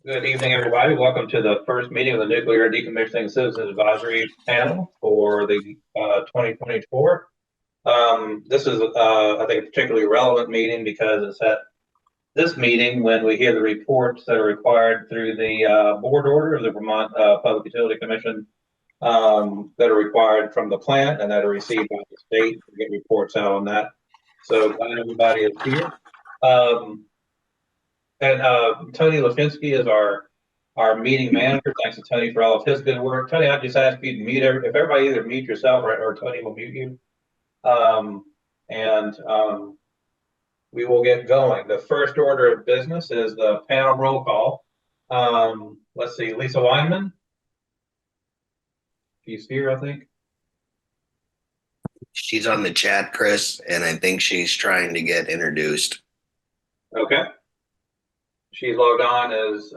Good evening, everybody. Welcome to the first meeting of the Nuclear Decommissioning Citizens Advisory Panel for the 2024. This is, I think, a particularly relevant meeting because it's at this meeting when we hear the reports that are required through the board order of the Vermont Public Utility Commission that are required from the plant and that are received by the state to get reports out on that. So glad everybody is here. Tony Lafinsky is our meeting manager. Thanks to Tony for all of his good work. Tony, I just ask you to mute if everybody either mute yourself or Tony will mute you. We will get going. The first order of business is the panel roll call. Let's see, Lisa Weinman. She's here, I think. She's on the chat, Chris, and I think she's trying to get introduced. Okay. She's logged on as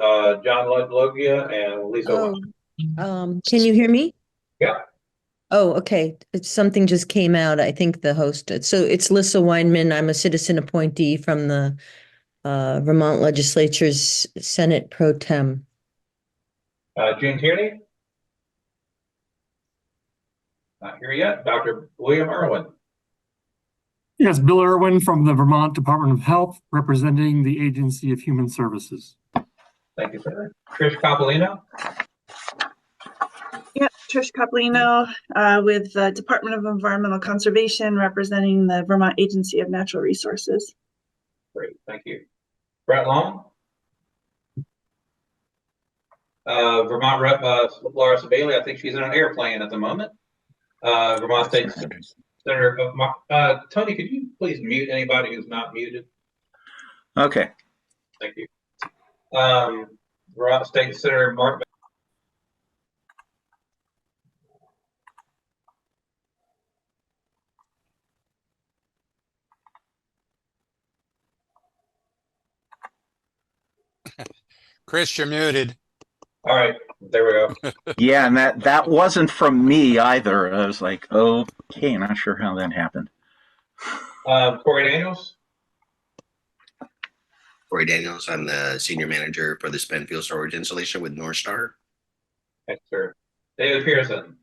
John Logia and Lisa. Can you hear me? Yeah. Oh, okay. Something just came out. I think the host. So it's Lisa Weinman. I'm a citizen appointee from the Vermont Legislature's Senate Pro Tem. June Tierney? Not here yet. Dr. William Irwin. Yes, Bill Irwin from the Vermont Department of Health, representing the Agency of Human Services. Thank you, sir. Trish Coppolino. Yeah, Trish Coppolino with the Department of Environmental Conservation, representing the Vermont Agency of Natural Resources. Great, thank you. Brett Long. Vermont Rep Laura Sebeli. I think she's in an airplane at the moment. Vermont State Senator Tony, could you please mute anybody who's not muted? Okay. Thank you. Vermont State Senator Mark. Chris, you're muted. All right, there we go. Yeah, and that wasn't from me either. I was like, okay, not sure how that happened. Corey Daniels. Corey Daniels, I'm the senior manager for the spent fuel storage installation with NorthStar. Thanks, sir. David Pearson.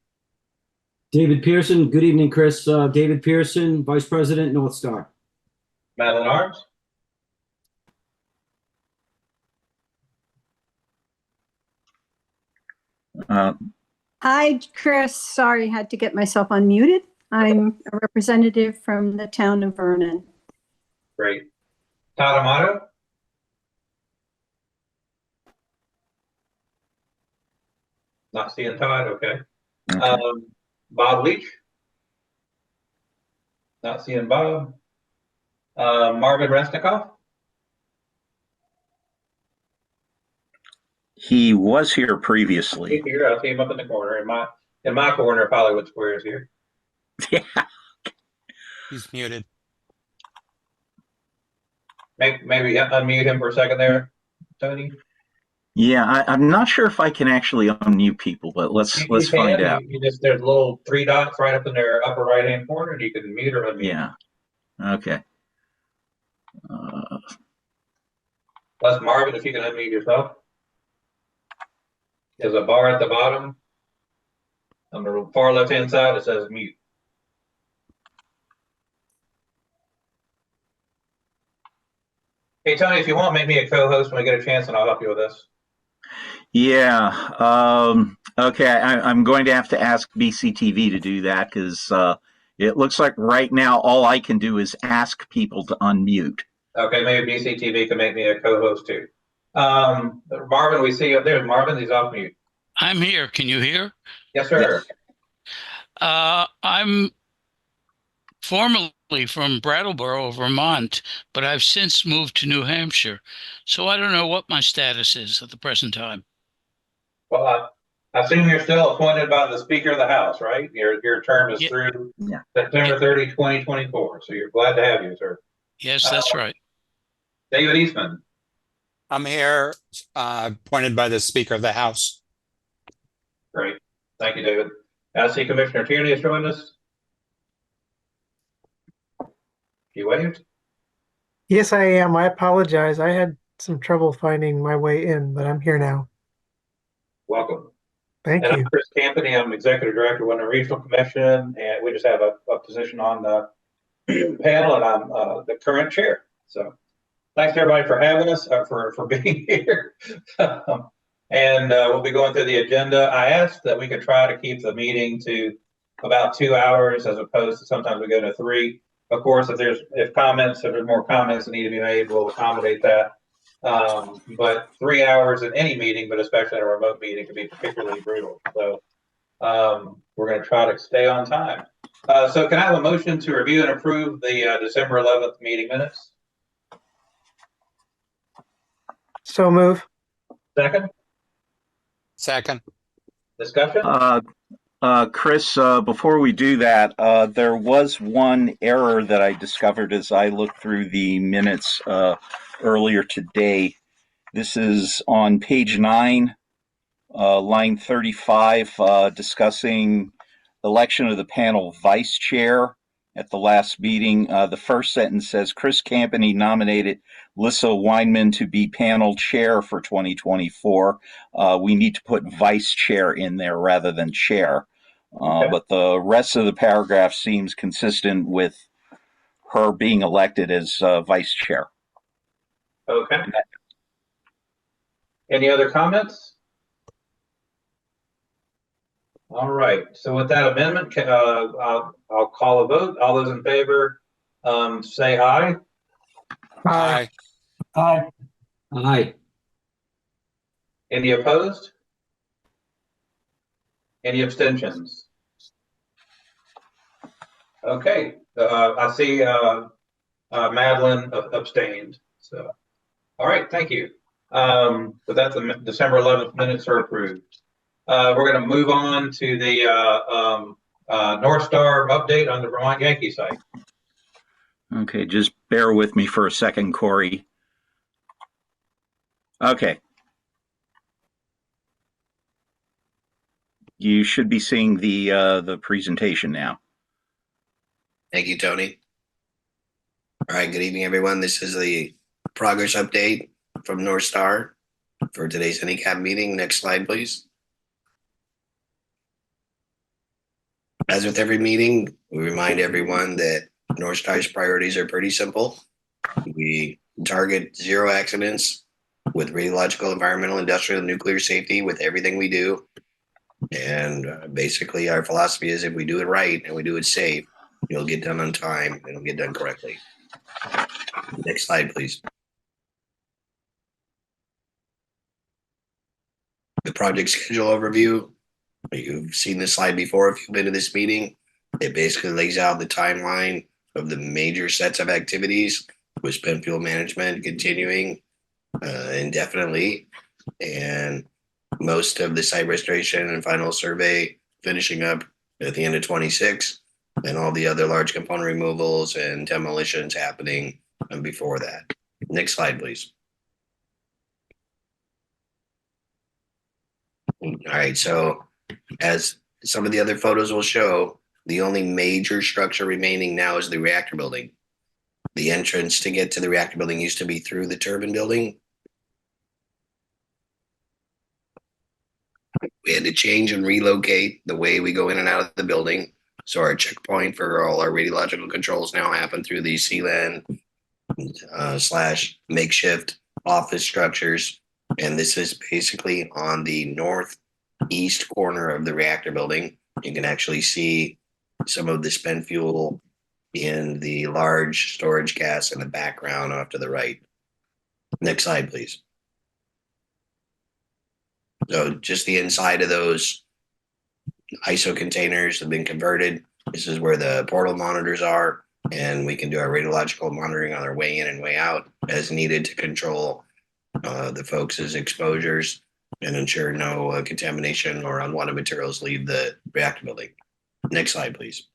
David Pearson, good evening, Chris. David Pearson, Vice President, NorthStar. Madeline Arms. Hi, Chris. Sorry, had to get myself unmuted. I'm a representative from the town of Vernon. Great. Todd Amato. Not seeing Todd, okay. Bob Leach. Not seeing Bob. Marvin Resnikoff. He was here previously. He's here. I see him up in the corner. In my corner of Hollywood Square is here. Yeah. He's muted. Maybe unmute him for a second there, Tony. Yeah, I'm not sure if I can actually unmute people, but let's find out. There's little three dots right up in their upper right hand corner, and you can mute or unmute. Yeah. Okay. Plus Marvin, if you can unmute yourself. There's a bar at the bottom. On the far left hand side, it says mute. Hey Tony, if you want, make me a co-host when we get a chance, and I'll help you with this. Yeah. Okay. I'm going to have to ask BCTV to do that because it looks like right now all I can do is ask people to unmute. Okay, maybe BCTV can make me a co-host too. Marvin, we see you up there. Marvin, he's off mute. I'm here. Can you hear? Yes, sir. Yes. I'm formerly from Brattleboro, Vermont, but I've since moved to New Hampshire. So I don't know what my status is at the present time. Well, I assume you're still appointed by the Speaker of the House, right? Your term is through September 30, 2024. So you're glad to have you, sir. Yes, that's right. David Eastman. I'm here, appointed by the Speaker of the House. Great. Thank you, David. I see Commissioner Tierney has joined us. You waved? Yes, I am. I apologize. I had some trouble finding my way in, but I'm here now. Welcome. Thank And you. I'm Chris Campany. I'm Executive Director of Windham Regional Commission, and we just have a position on the panel, and I'm the current chair. So thanks to everybody for having us, for being here. And we'll be going through the agenda. I asked that we could try to keep the meeting to about 2 hours as opposed to sometimes we go to 3. Of course, if there's more comments that need to be made, we'll accommodate that. But 3 hours in any meeting, but especially in a remote meeting, can be particularly brutal. So we're going to try to stay on time. So can I have a motion to review and approve the December 11th meeting minutes? So move. Second? Second. Discussion? Chris, before we do that, there was one error that I discovered as I looked through the minutes earlier today. This is on page 9, line 35, discussing election of the panel vice chair at the last meeting. The first sentence says, Chris Campany nominated Lissa Weinman to be panel chair for 2024. We need to put vice chair in there rather than chair. Okay. But the rest of the paragraph seems consistent with her being elected as vice chair. Okay. Any other comments? All right. So with that amendment, I'll call a vote. All those in favor, say aye. Aye. Aye. Aye. Any opposed? Any abstentions? Okay. I see Madeline abstained. So, all right. Thank you. But that's the December 11th minutes are approved. We're going to move on to the NorthStar update on the Vermont Yankee site. Okay, just bear with me for a second, Corey. Okay. You should be seeing the presentation now. Thank you, Tony. All right, good evening, everyone. This is the progress update from NorthStar for today's NDCAP meeting. Next slide, please. As with every meeting, we remind everyone that NorthStar's priorities are pretty simple. We target 0 accidents with radiological, environmental, industrial, and nuclear safety with everything we do. And basically, our philosophy is if we do it right and we do it safe, it'll get done on time and it'll get done correctly. Next slide, please. The project schedule overview. You've seen this slide before if you've been to this meeting. It basically lays out the timeline of the major sets of activities with spent fuel management continuing indefinitely, and most of the site restoration and final survey finishing up at the end of 26, and all the other large component removals and demolitions happening before that. Next slide, please. All right, so as some of the other photos will show, the only major structure remaining now is the reactor building. The entrance to get to the reactor building used to be through the turbine building. We had to change and relocate the way we go in and out of the building. So our checkpoint for all our radiological controls now happen through the CLAN / makeshift office structures. And this is basically on the northeast corner of the reactor building. You can actually see some of the spent fuel in the large storage gas in the background off to the right. Next slide, please. So just the inside of those ISO containers have been converted. This is where the portal monitors are, and we can do our radiological monitoring on our way in and way out as needed to control the folks' exposures and ensure no contamination or unwanted materials leave the reactor building. Next slide, please.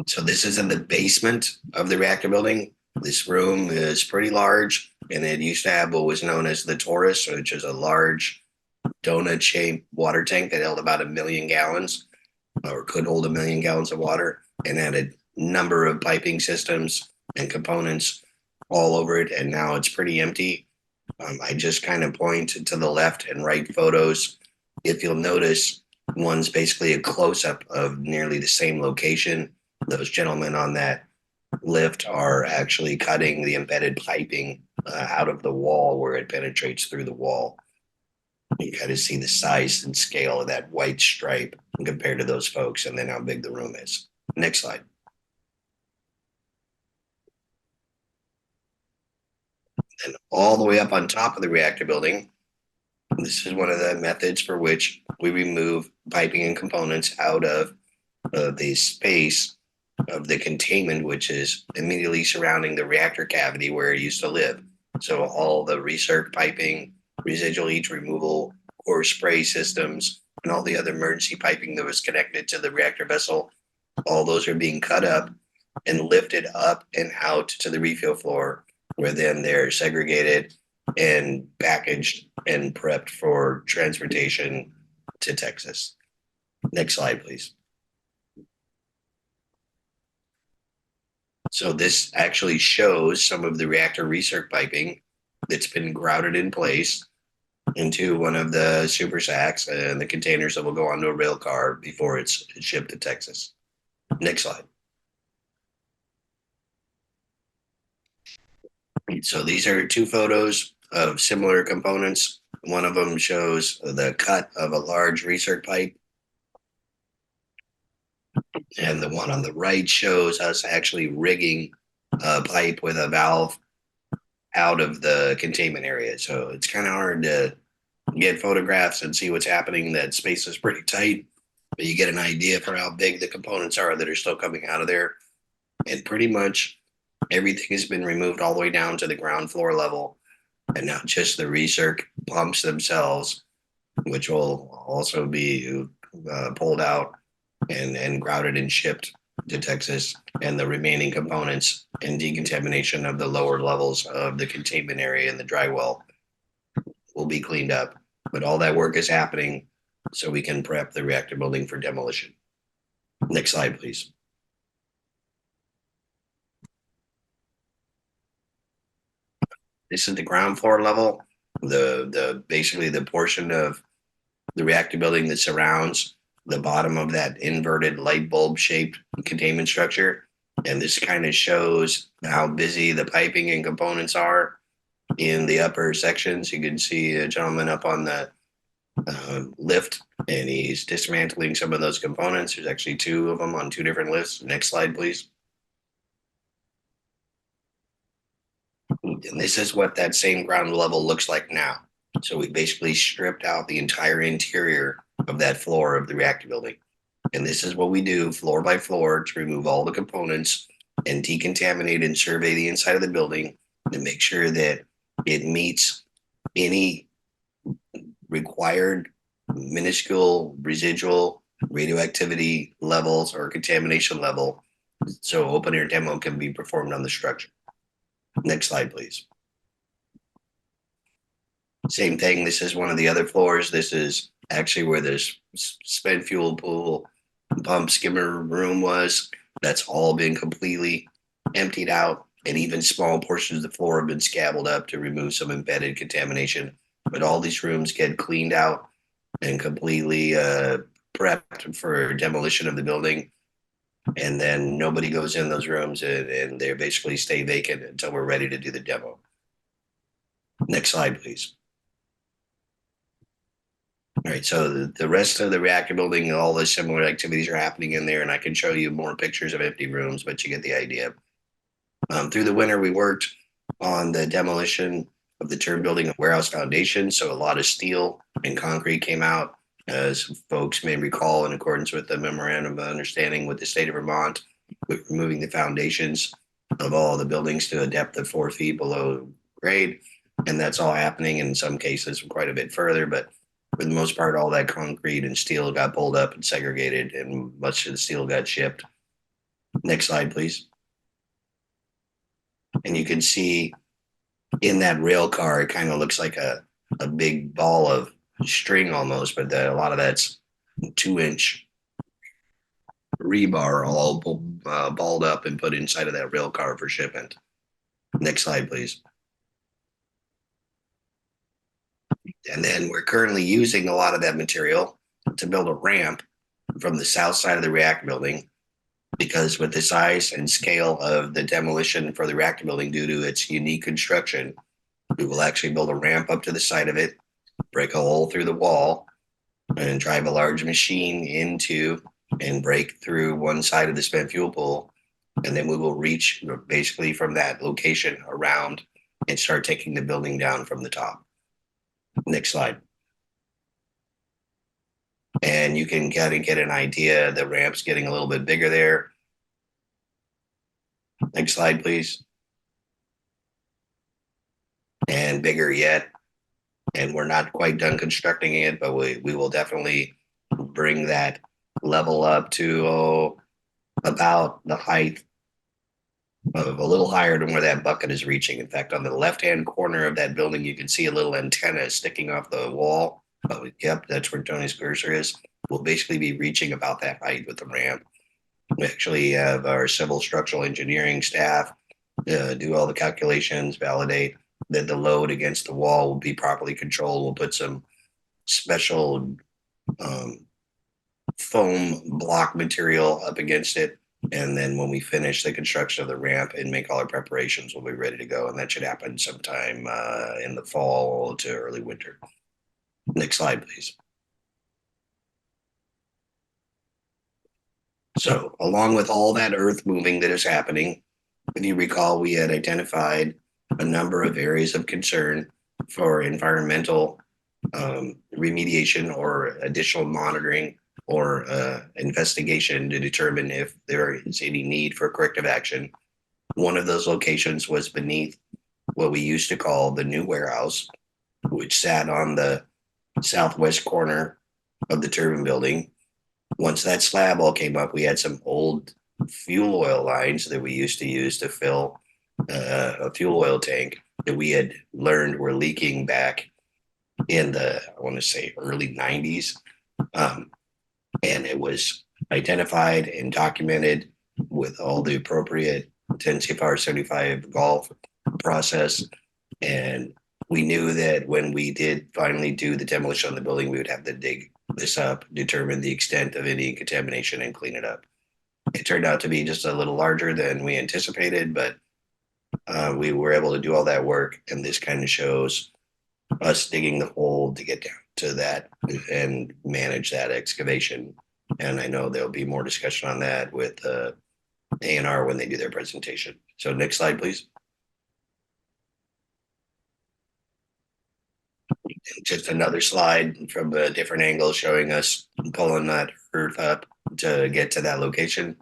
So this is in the basement of the reactor building. This room is pretty large, and it used to have what was known as the Taurus, which is a large donut-shaped water tank that held about 1 million gallons, or could hold 1 million gallons of water, and had a number of piping systems and components all over it, and now it's pretty empty. I just kind of point to the left and right photos. If you'll notice, one's basically a close-up of nearly the same location. Those gentlemen on that lift are actually cutting the embedded piping out of the wall where it penetrates through the wall. You kind of see the size and scale of that white stripe compared to those folks, and then how big the room is. Next slide. And all the way up on top of the reactor building, this is one of the methods for which we remove piping and components out of the space of the containment, which is immediately surrounding the reactor cavity where it used to live. So all the recirc piping, residual heat removal, or spray systems, and all the other emergency piping that was connected to the reactor vessel, all those are being cut up and lifted up and out to the refuel floor, where then they're segregated and packaged and prepped for transportation to Texas. Next slide, please. So this actually shows some of the reactor recirc piping that's been grouted in place into one of the super sacks and the containers that will go onto a rail car before it's shipped to Texas. Next slide. So these are two photos of similar components. One of them shows the cut of a large recirc pipe, and the one on the right shows us actually rigging a pipe with a valve out of the containment area. So it's kind of hard to get photographs and see what's happening. That space is pretty tight, but you get an idea for how big the components are that are still coming out of there. And pretty much everything has been removed all the way down to the ground floor level, and now just the recirc pumps themselves, which will also be pulled out and grouted and shipped to Texas, and the remaining components and decontamination of the lower levels of the containment area and the dry well will be cleaned up. But all that work is happening so we can prep the reactor building for demolition. Next slide, please. This is the ground floor level, basically the portion of the reactor building that surrounds the bottom of that inverted light bulb shaped containment structure. And this kind of shows how busy the piping and components are in the upper sections. You can see a gentleman up on the lift, and he's dismantling some of those components. There's actually two of them on two different lifts. Next slide, please. And this is what that same ground level looks like now. So we basically stripped out the entire interior of that floor of the reactor building. And this is what we do floor by floor to remove all the components and decontaminate and survey the inside of the building to make sure that it meets any required minuscule residual radioactivity levels or contamination level, so open air demo can be performed on the structure. Next slide, please. Same thing. This is one of the other floors. This is actually where this spent fuel pool pump skimmer room was. That's all been completely emptied out, and even small portions of the floor have been scabbled up to remove some embedded contamination. But all these rooms get cleaned out and completely prepped for demolition of the building. And then nobody goes in those rooms, and they basically stay vacant until we're ready to do the demo. Next slide, please. All right, so the rest of the reactor building, all the similar activities are happening in there, and I can show you more pictures of empty rooms, but you get the idea. Through the winter, we worked on the demolition of the turn building and warehouse foundation, so a lot of steel and concrete came out. As folks may recall, in accordance with the memorandum of understanding with the state of Vermont, we're removing the foundations of all the buildings to a depth of 4 feet below grade, and that's all happening in some cases quite a bit further, but for the most part, all that concrete and steel got pulled up and segregated, and much of the steel got shipped. Next slide, please. And you can see in that rail car, it kind of looks like a big ball of string almost, but a lot of that's 2-inch rebar all balled up and put inside of that rail car for shipment. Next slide, please. And then we're currently using a lot of that material to build a ramp from the south side of the reactor building, because with the size and scale of the demolition for the reactor building due to its unique construction, we will actually build a ramp up to the side of it, break a hole through the wall, and drive a large machine into and break through one side of the spent fuel pool. And then we will reach basically from that location around and start taking the building down from the top. Next slide. And you can kind of get an idea. The ramp's getting a little bit bigger there. Next slide, please. And bigger yet. And we're not quite done constructing it, but we will definitely bring that level up to about the height of a little higher than where that bucket is reaching. In fact, on the left-hand corner of that building, you can see a little antenna sticking off the wall. Yep, that's where Tony's cursor is. We'll basically be reaching about that height with the ramp. We actually have our civil structural engineering staff do all the calculations, validate that the load against the wall will be properly controlled. We'll put some special foam block material up against it. And then when we finish the construction of the ramp and make all our preparations, we'll be ready to go. And that should happen sometime in the fall to early winter. Next slide, please. So along with all that earth moving that is happening, if you recall, we had identified a number of areas of concern for environmental remediation or additional monitoring or investigation to determine if there is any need for corrective action. One of those locations was beneath what we used to call the new warehouse, which sat on the southwest corner of the turbine building. Once that slab all came up, we had some old fuel oil lines that we used to use to fill a fuel oil tank that we had learned were leaking back in the, I want to say, early 90s. And it was identified and documented with all the appropriate 10 CFR 75 golf process. And we knew that when we did finally do the demolition of the building, we would have to dig this up, determine the extent of any contamination, and clean it up. It turned out to be just a little larger than we anticipated, but we were able to do all that work. And this kind of shows us digging the hole to get down to that and manage that excavation. And I know there'll be more discussion on that with A&R when they do their presentation. So next slide, please. Just another slide from a different angle showing us pulling that earth up to get to that location.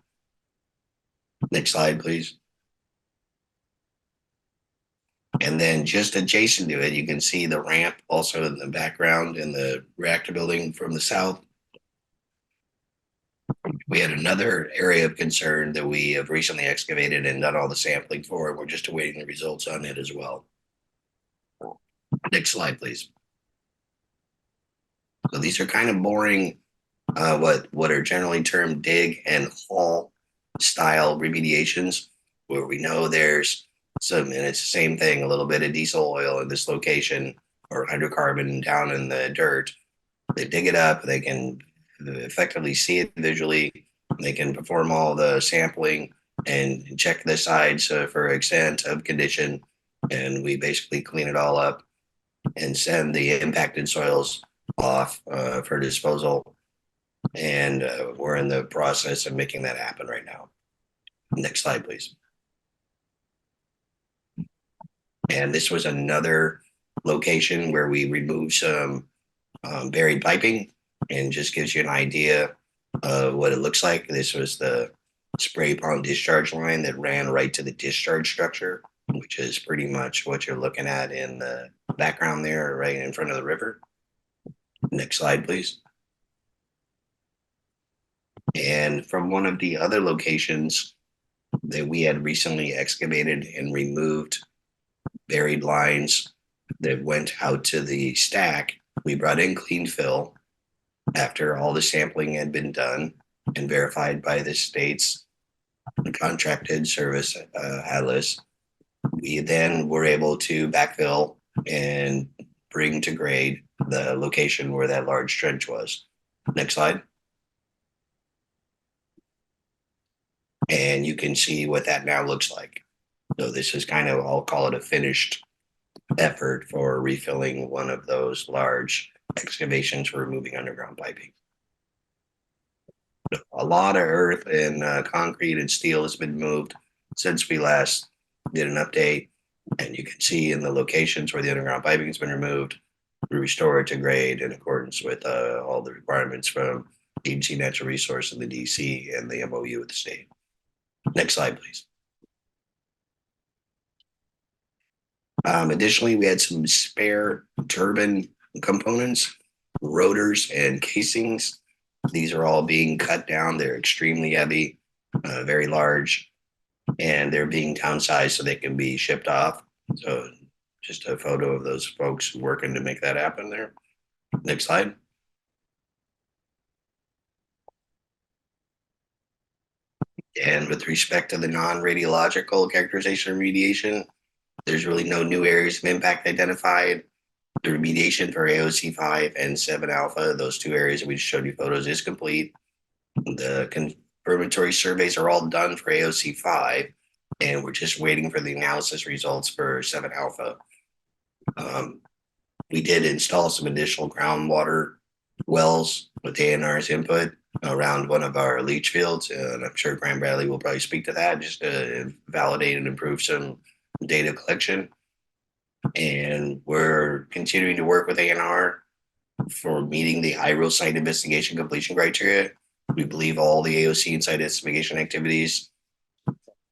Next slide, please. And then just adjacent to it, you can see the ramp also in the background in the reactor building from the south. We had another area of concern that we have recently excavated and done all the sampling for. We're just awaiting the results on it as well. Next slide, please. So these are kind of boring, what are generally termed dig and haul style remediations, where we know there's some, and it's the same thing, a little bit of diesel oil in this location or hydrocarbon down in the dirt. They dig it up, they can effectively see it visually, they can perform all the sampling and check the sides for extent of condition, and we basically clean it all up and send the impacted soils off for disposal. And we're in the process of making that happen right now. Next slide, please. And this was another location where we removed some buried piping, and just gives you an idea of what it looks like. This was the spray pond discharge line that ran right to the discharge structure, which is pretty much what you're looking at in the background there, right in front of the river. Next slide, please. And from one of the other locations that we had recently excavated and removed buried lines that went out to the stack, we brought in clean fill after all the sampling had been done and verified by the state's contracted service atlas. We then were able to backfill and bring to grade the location where that large trench was. Next slide. And you can see what that now looks like. So this is kind of, I'll call it a finished effort for refilling one of those large excavations for removing underground piping. A lot of earth and concrete and steel has been moved since we last did an update. And you can see in the locations where the underground piping has been removed, we restore it to grade in accordance with all the requirements from Agency Natural Resource and the DC and the MOU with the state. Next slide, please. Additionally, we had some spare turbine components, rotors, and casings. These are all being cut down. They're extremely heavy, very large, and they're being downsized so they can be shipped off. So just a photo of those folks working to make that happen there. Next slide. And with respect to the non-radiological characterization remediation, there's really no new areas of impact identified. The remediation for AOC 5 and 7 alpha, those two areas that we just showed you photos, is complete. The confirmatory surveys are all done for AOC 5, and we're just waiting for the analysis results for 7 alpha. We did install some additional groundwater wells with ANR's input around one of our leach fields, and I'm sure Graham Bradley will probably speak to that just to validate and improve some data collection. And we're continuing to work with ANR for meeting the IRO site investigation completion criteria. We believe all the AOC and site investigation activities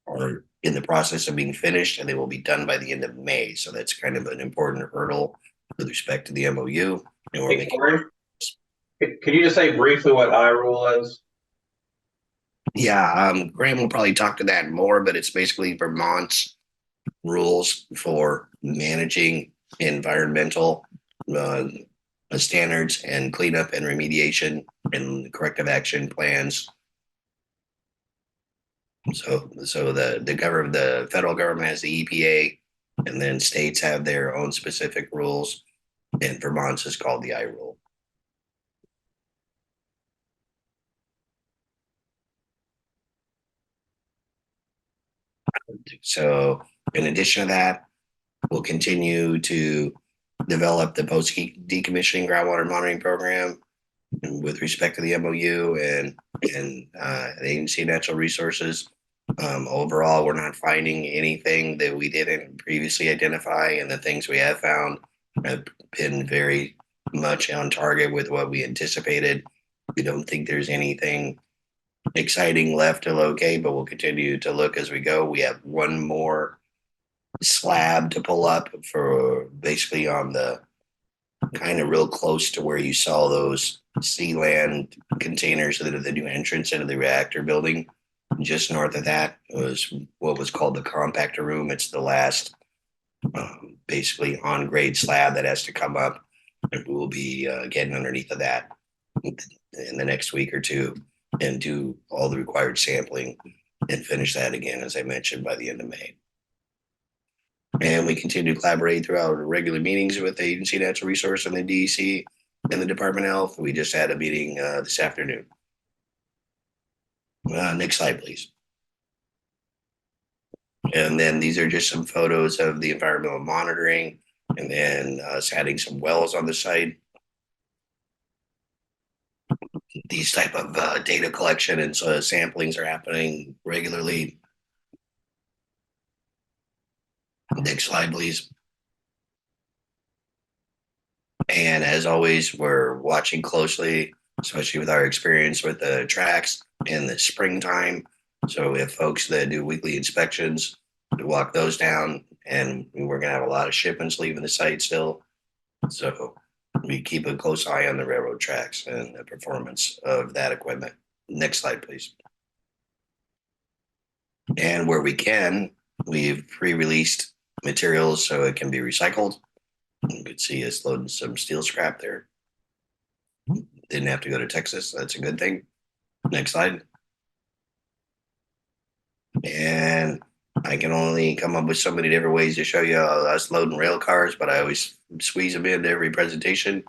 are in the process of being finished, and they will be done by the end of May. So that's kind of an important hurdle with respect to the MOU. And we're making. Can you just say briefly what iRule is? Yeah, Graham will probably talk to that more, but it's basically Vermont's rules for managing environmental standards and cleanup and remediation and corrective action plans. So the federal government has the EPA, and then states have their own specific rules, and Vermont's is called the iRule. So in addition to that, we'll continue to develop the post-decommissioning groundwater monitoring program with respect to the MOU and the Agency of Natural Resources. Overall, we're not finding anything that we didn't previously identify, and the things we have found have been very much on target with what we anticipated. We don't think there's anything exciting left to locate, but we'll continue to look as we go. We have one more slab to pull up for basically on the kind of real close to where you saw those Sealand containers that are the new entrance into the reactor building. Just north of that was what was called the compactor room. It's the last basically on grade slab that has to come up, and we'll be getting underneath of that in the next week or two and do all the required sampling and finish that again, as I mentioned, by the end of May. And we continue to collaborate throughout our regular meetings with the Agency of Natural Resource and the DEC and the Department of Health. We just had a meeting this afternoon. Next slide, please. And then these are just some photos of the environmental monitoring, and then us adding some wells on the site. These type of data collection and so samplings are happening regularly. Next slide, please. And as always, we're watching closely, especially with our experience with the tracks in the springtime. So we have folks that do weekly inspections to walk those down, and we're going to have a lot of shipments leaving the site still. So we keep a close eye on the railroad tracks and the performance of that equipment. Next slide, please. And where we can, we've pre-released materials so it can be recycled. You could see us loading some steel scrap there. Didn't have to go to Texas. That's a good thing. Next slide. And I can only come up with so many different ways to show you us loading rail cars, but I always squeeze them into every presentation.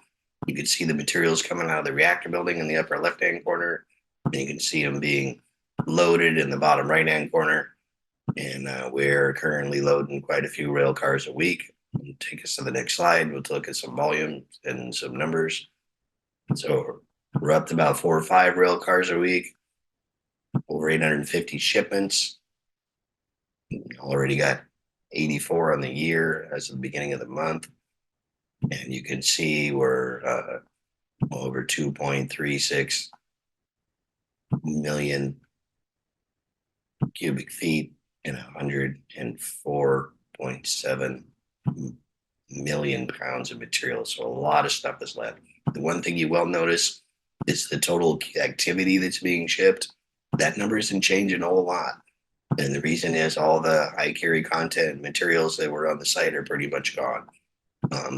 You can see the materials coming out of the reactor building in the upper left-hand corner. And you can see them being loaded in the bottom right-hand corner. And we're currently loading quite a few rail cars a week. Take us to the next slide. We'll look at some volume and some numbers. So we're up to about 4 or 5 rail cars a week, over 850 shipments. Already got 84 on the year as of the beginning of the month. And you can see we're over 2.36 million cubic feet and 104.7 million pounds of material. So a lot of stuff is left. The one thing you will notice is the total activity that's being shipped. That number isn't changing a whole lot. And the reason is all the high carry content materials that were on the site are pretty much gone.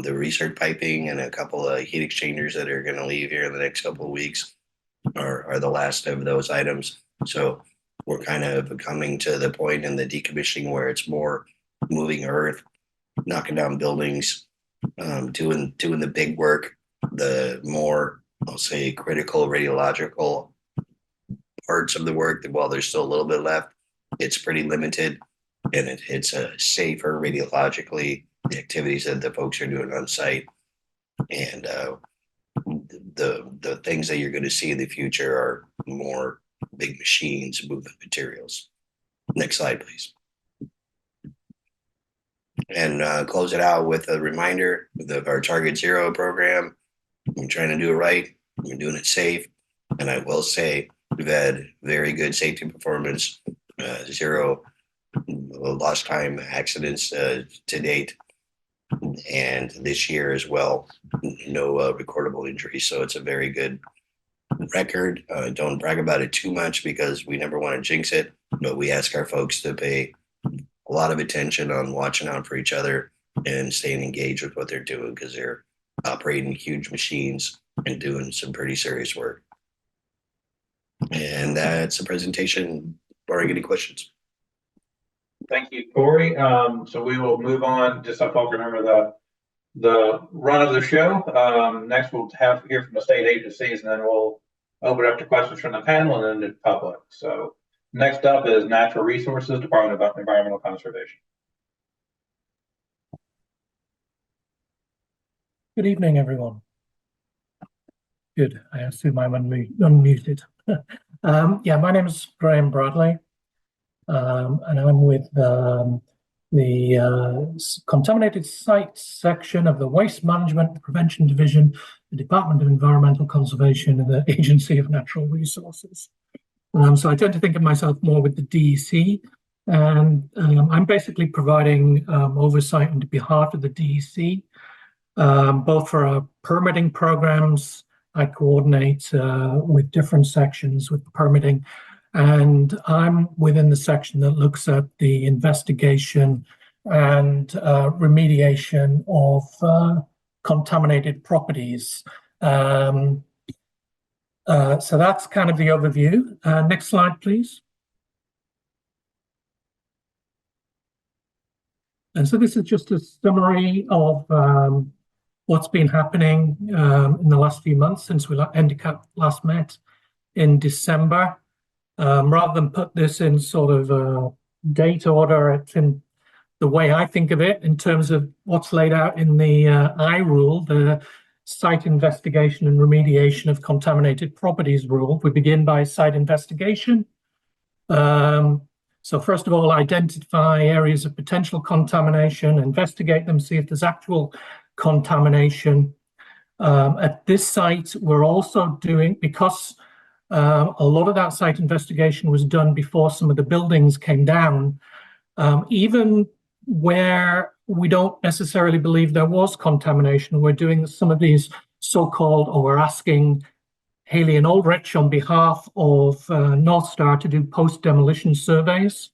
The research piping and a couple of heat exchangers that are going to leave here in the next couple of weeks are the last of those items. So we're kind of coming to the point in the decommissioning where it's more moving earth, knocking down buildings, doing the big work, the more, I'll say, critical radiological parts of the work. That while there's still a little bit left, it's pretty limited, and it's a safer radiologically, the activities that the folks are doing on site, and the things that you're going to see in the future are more big machines moving materials. Next slide, please. And close it out with a reminder of our Target Zero program. We're trying to do it right. We're doing it safe. And I will say we've had very good safety performance, 0 lost time accidents to date. And this year as well, no recordable injuries. So it's a very good record. Don't brag about it too much because we never want to jinx it, but we ask our folks to pay a lot of attention on watching out for each other and staying engaged with what they're doing, because they're operating huge machines and doing some pretty serious work. And that's a presentation. Barring any questions. Thank you, Corey. So we will move on, just so folks remember the run of the show. Next, we'll hear from the state agencies, and then we'll open up to questions from the panel and then the public. So next up is Natural Resources, Department of Environmental Conservation. Good evening, everyone. Good. I assume I'm unmuted. Yeah, my name is Graham Bradley, and I'm with the Contaminated Sites section of the Waste Management Prevention Division, the Department of Environmental Conservation, and the Agency of Natural Resources. So I tend to think of myself more with the DEC, and I'm basically providing oversight on behalf of the DEC, both for our permitting programs. I coordinate with different sections with the permitting, and I'm within the section that looks at the investigation and remediation of contaminated properties. So that's kind of the overview. Next slide, please. And so this is just a summary of what's been happening in the last few months since NDCAP last met in December. Rather than put this in sort of a date order, it's in the way I think of it in terms of what's laid out in the I rule, the Site Investigation and Remediation of Contaminated Properties rule. We begin by site investigation. So first of all, identify areas of potential contamination, investigate them, see if there's actual contamination. At this site, we're also doing, because a lot of that site investigation was done before some of the buildings came down, even where we don't necessarily believe there was contamination, we're doing some of these so-called, or we're asking Haley and Aldrich on behalf of NorthStar to do post-demolition surveys.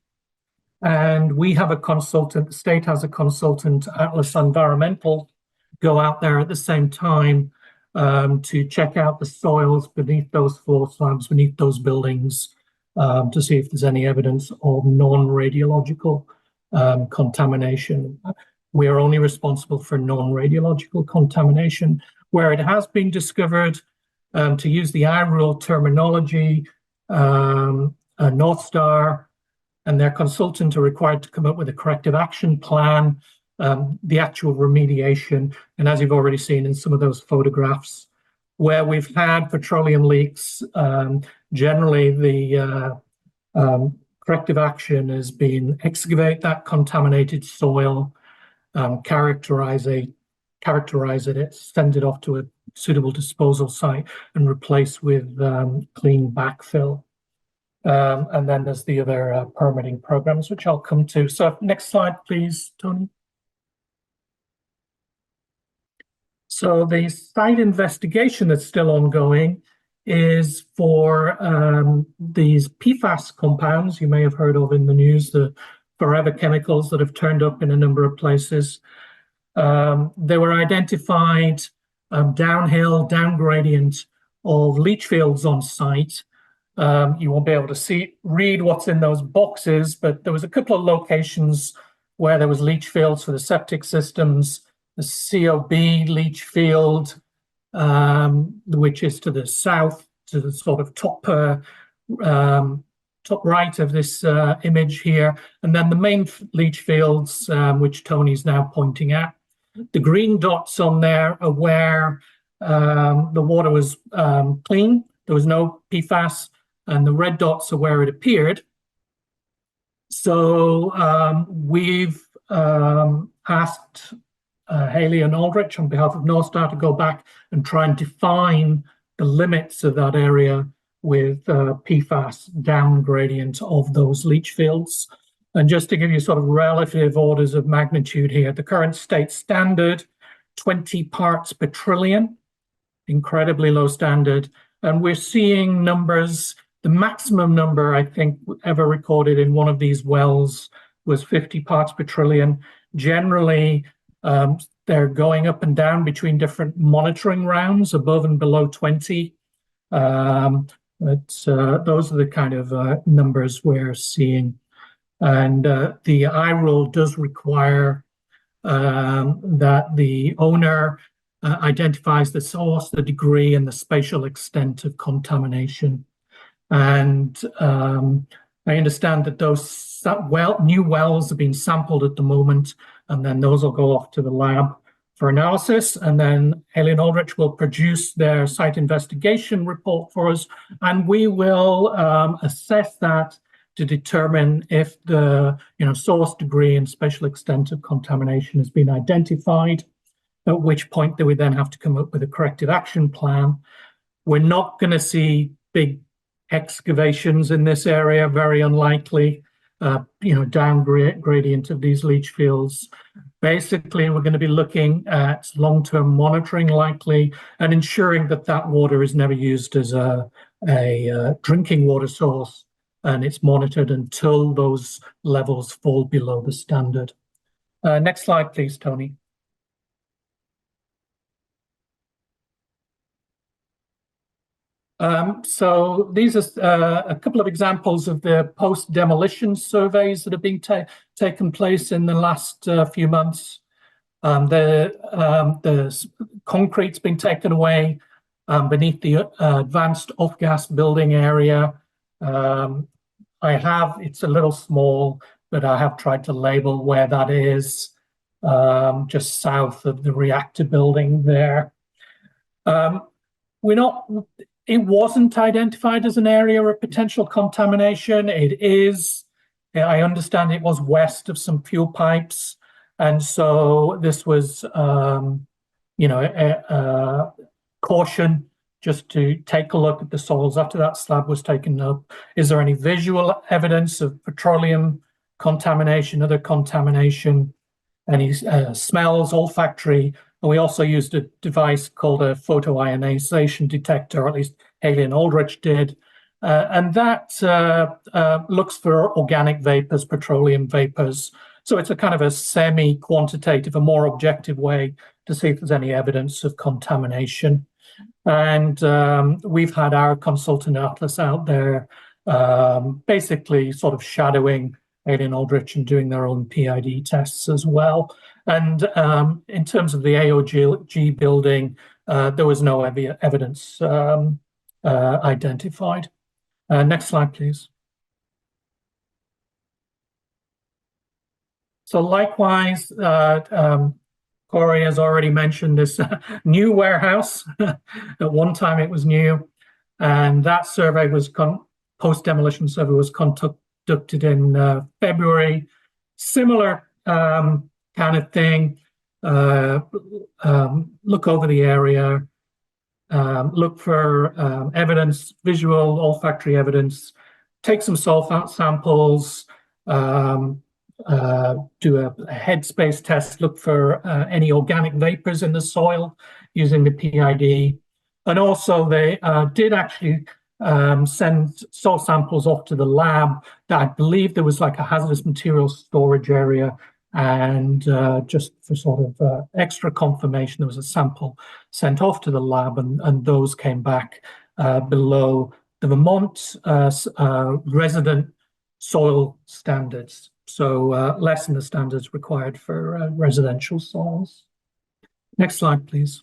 And we have a consultant, the state has a consultant, Atlas Environmental, go out there at the same time to check out the soils beneath those floor slabs, beneath those buildings, to see if there's any evidence of non-radiological contamination. We are only responsible for non-radiological contamination. Where it has been discovered, to use the IRUL terminology, NorthStar and their consultant are required to come up with a corrective action plan, the actual remediation. And as you've already seen in some of those photographs, where we've had petroleum leaks, generally the corrective action has been excavate that contaminated soil, characterize it, send it off to a suitable disposal site and replace with clean backfill. And then there's the other permitting programs, which I'll come to. So next slide, please, Tony. So the site investigation that's still ongoing is for these PFAS compounds you may have heard of in the news, the forever chemicals that have turned up in a number of places. They were identified downhill, down gradient of leach fields on site. You won't be able to read what's in those boxes, but there was a couple of locations where there was leach fields for the septic systems, the COB leach field, which is to the south, to the sort of top right of this image here, and then the main leach fields, which Tony's now pointing at. The green dots on there are where the water was clean, there was no PFAS, and the red dots are where it appeared. So we've asked Haley and Aldrich on behalf of NorthStar to go back and try and define the limits of that area with PFAS down gradient of those leach fields. And just to give you sort of relative orders of magnitude here, the current state standard, 20 parts per trillion, incredibly low standard. And we're seeing numbers, the maximum number I think ever recorded in one of these wells was 50 parts per trillion. Generally, they're going up and down between different monitoring rounds, above and below 20. But those are the kind of numbers we're seeing. And the IRUL does require that the owner identifies the source, the degree, and the spatial extent of contamination. And I understand that those new wells have been sampled at the moment, and then those will go off to the lab for analysis. And then Haley and Aldrich will produce their site investigation report for us, and we will assess that to determine if the source, degree, and spatial extent of contamination has been identified, at which point they would then have to come up with a corrective action plan. We're not going to see big excavations in this area, very unlikely, down gradient of these leach fields. Basically, we're going to be looking at long-term monitoring likely and ensuring that that water is never used as a drinking water source, and it's monitored until those levels fall below the standard. Next slide, please, Tony. So these are a couple of examples of the post-demolition surveys that have been taken place in the last few months. The concrete's been taken away beneath the advanced off-gas building area. It's a little small, but I have tried to label where that is, just south of the reactor building there. It wasn't identified as an area of potential contamination. It is, I understand it was west of some fuel pipes. And so this was, caution just to take a look at the soils after that slab was taken up. Is there any visual evidence of petroleum contamination, other contamination, any smells, olfactory? And we also used a device called a photoionization detector, or at least Haley and Aldrich did. And that looks for organic vapors, petroleum vapors. So it's a kind of a semi-quantitative, a more objective way to see if there's any evidence of contamination. And we've had our consultant Atlas out there basically sort of shadowing Haley and Aldrich and doing their own PID tests as well. And in terms of the AOG building, there was no evidence identified. Next slide, please. So likewise, Corey has already mentioned this new warehouse. At one time it was new, and that survey was post-demolition survey was conducted in February. Similar kind of thing. Look over the area, look for evidence, visual, olfactory evidence, take some soil samples, do a headspace test, look for any organic vapors in the soil using the PID. And also they did actually send soil samples off to the lab that I believe there was like a hazardous materials storage area, and just for sort of extra confirmation, there was a sample sent off to the lab, and those came back below the Vermont resident soil standards. So less than the standards required for residential soils. Next slide, please.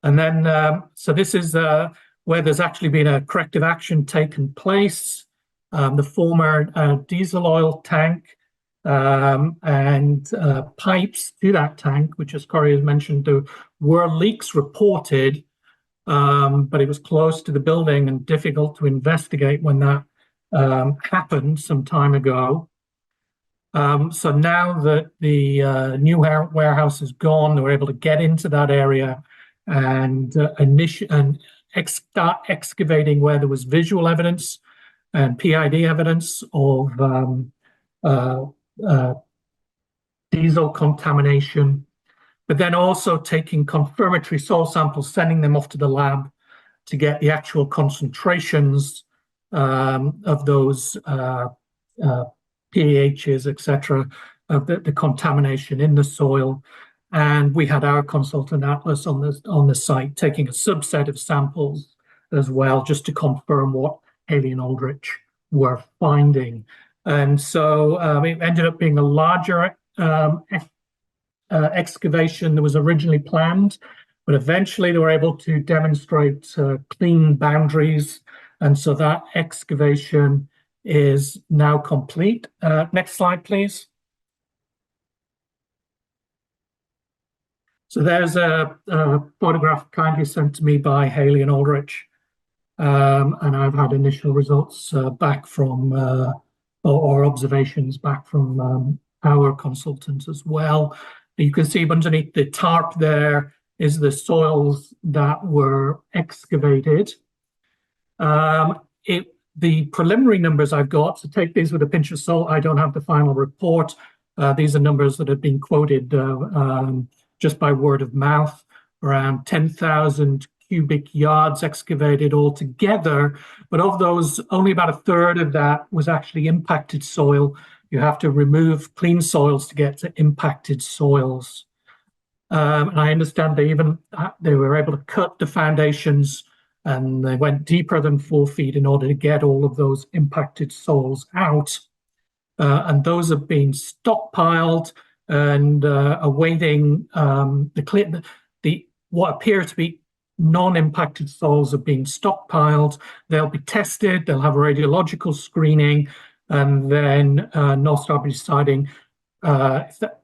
And then, so this is where there's actually been a corrective action taken place. The former diesel oil tank and pipes to that tank, which, as Corey has mentioned, there were leaks reported, but it was close to the building and difficult to investigate when that happened some time ago. So now that the new warehouse is gone, they were able to get into that area and start excavating where there was visual evidence and PID evidence of diesel contamination, but then also taking confirmatory soil samples, sending them off to the lab to get the actual concentrations of those pHs, etc., of the contamination in the soil. And we had our consultant Atlas on the site taking a subset of samples as well, just to confirm what Haley and Aldrich were finding. And so it ended up being a larger excavation that was originally planned, but eventually they were able to demonstrate clean boundaries. And so that excavation is now complete. Next slide, please. So there's a photograph kindly sent to me by Haley and Aldrich. And I've had initial results back from, or observations back from our consultants as well. You can see underneath the tarp there is the soils that were excavated. The preliminary numbers I've got, so take these with a pinch of salt. I don't have the final report. These are numbers that have been quoted just by word of mouth, around 10,000 cubic yards excavated altogether. But of those, only about a third of that was actually impacted soil. You have to remove clean soils to get to impacted soils. And I understand they were able to cut the foundations, and they went deeper than 4 feet in order to get all of those impacted soils out. And those have been stockpiled and awaiting what appear to be non-impacted soils have been stockpiled. They'll be tested, they'll have a radiological screening, and then NorthStar will be deciding if that,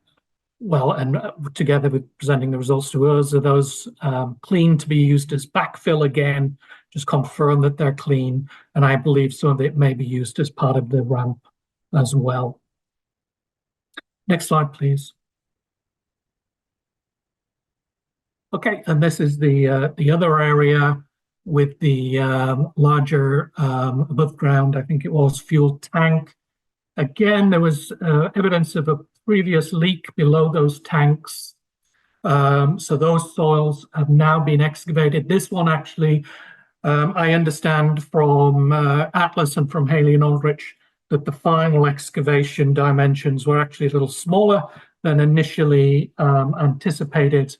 and together with presenting the results to us, are those clean to be used as backfill again, just confirm that they're clean. And I believe some of it may be used as part of the ramp as well. Next slide, please. Okay, and this is the other area with the larger above ground, I think it was, fuel tank. Again, there was evidence of a previous leak below those tanks. So those soils have now been excavated. This one actually, I understand from Atlas and from Haley and Aldrich that the final excavation dimensions were actually a little smaller than initially anticipated.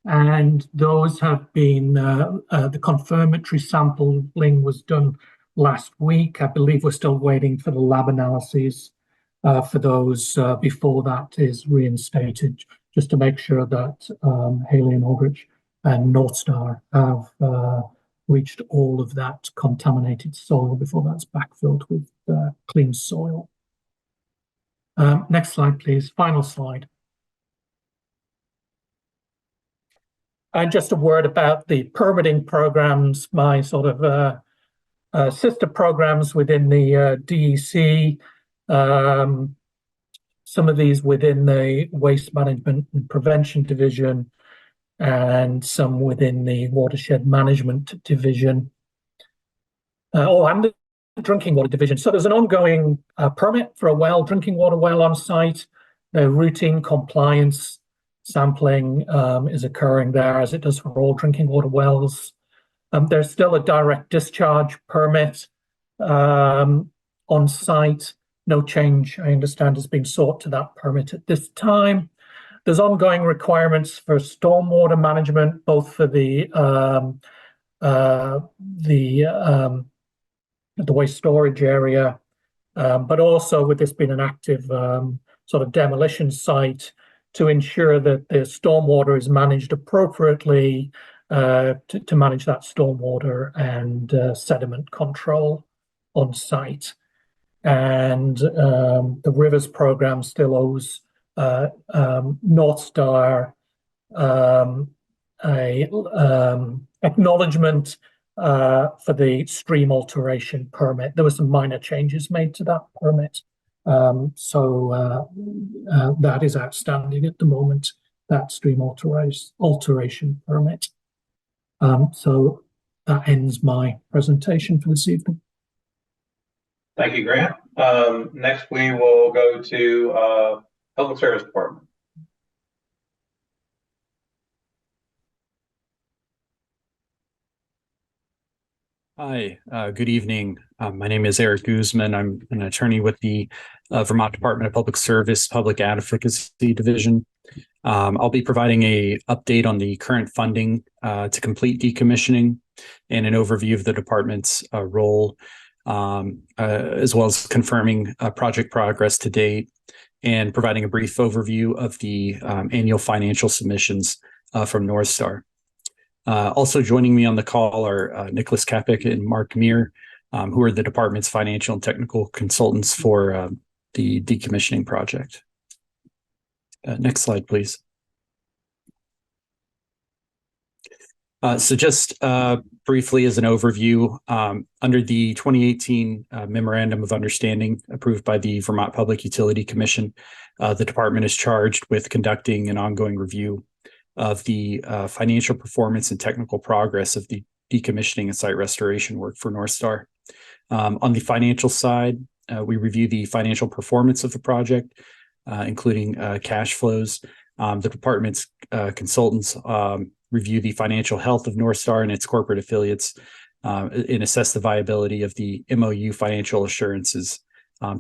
and those have been, the confirmatory sampling was done last week. I believe we're still waiting for the lab analyses for those before that is reinstated, just to make sure that Haley and Aldrich and NorthStar have reached all of that contaminated soil before that's backfilled with clean soil. Next slide, please. Final slide. And just a word about the permitting programs, my sort of sister programs within the DEC. Some of these within the Waste Management and Prevention Division, and some within the Watershed Management Division. And the Drinking Water Division. So there's an ongoing permit for a drinking water well on site. The routine compliance sampling is occurring there, as it does for all drinking water wells. There's still a direct discharge permit on site. No change, I understand, has been sought to that permit at this time. There's ongoing requirements for stormwater management, both for the waste storage area, but also with this being an active sort of demolition site, to ensure that the stormwater is managed appropriately to manage that stormwater and sediment control on site. And the rivers program still owes NorthStar acknowledgement for the stream alteration permit. There were some minor changes made to that permit. So that is outstanding at the moment, that stream alteration permit. So that ends my presentation for this evening. Thank you, Grant. Next, we will go to Public Service Department. Hi, good evening. My name is Eric Guzman. I'm an attorney with the Vermont Department of Public Service Public Advocacy Division. I'll be providing an update on the current funding to complete decommissioning and an overview of the department's role, as well as confirming project progress to date and providing a brief overview of the annual financial submissions from NorthStar. Also joining me on the call are Nicholas Kapik and Mark Meir, who are the department's financial and technical consultants for the decommissioning project. Next slide, please. So just briefly as an overview, under the 2018 Memorandum of Understanding approved by the Vermont Public Utility Commission, the department is charged with conducting an ongoing review of the financial performance and technical progress of the decommissioning and site restoration work for NorthStar. On the financial side, we review the financial performance of the project, including cash flows. The department's consultants review the financial health of NorthStar and its corporate affiliates and assess the viability of the MOU financial assurances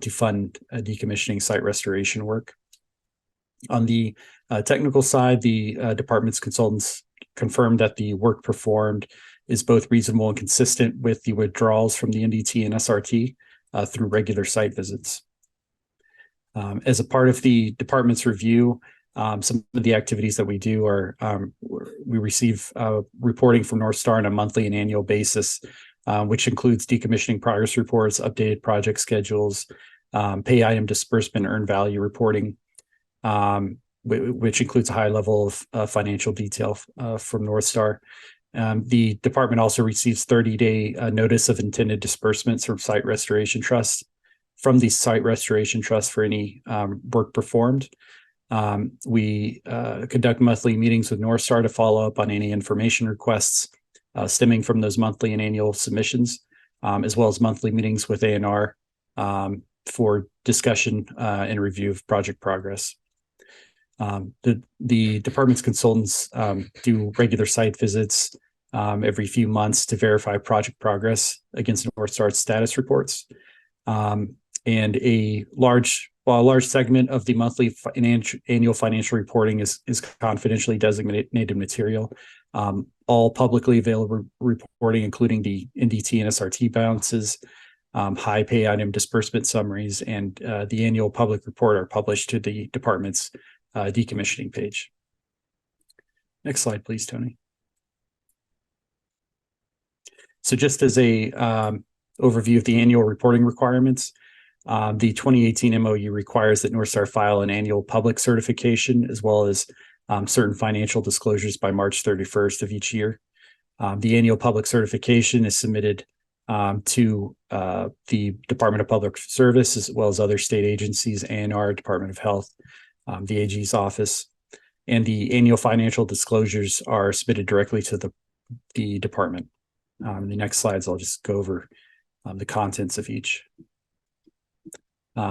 to fund decommissioning site restoration work. On the technical side, the department's consultants confirmed that the work performed is both reasonable and consistent with the withdrawals from the NDT and SRT through regular site visits. As a part of the department's review, some of the activities that we do are we receive reporting from NorthStar on a monthly and annual basis, which includes decommissioning progress reports, updated project schedules, pay item disbursement, earned value reporting, which includes a high level of financial detail from NorthStar. The department also receives 30-day notice of intended disbursements from Site Restoration Trust, from the Site Restoration Trust for any work performed. We conduct monthly meetings with NorthStar to follow up on any information requests stemming from those monthly and annual submissions, as well as monthly meetings with A&R for discussion and review of project progress. The department's consultants do regular site visits every few months to verify project progress against NorthStar's status reports. And a large While a large segment of the monthly annual financial reporting is confidentially designated material, all publicly available reporting, including the NDT and SRT balances, high pay item disbursement summaries, and the annual public report are published to the department's decommissioning page. Next slide, please, Tony. So just as a overview of the annual reporting requirements, the 2018 MOU requires that NorthStar file an annual public certification as well as certain financial disclosures by March 31st of each year. The annual public certification is submitted to the Department of Public Service as well as other state agencies, ANR, Department of Health, the AG's office, and the annual financial disclosures are submitted directly to the department. In the next slides, I'll just go over the contents of each.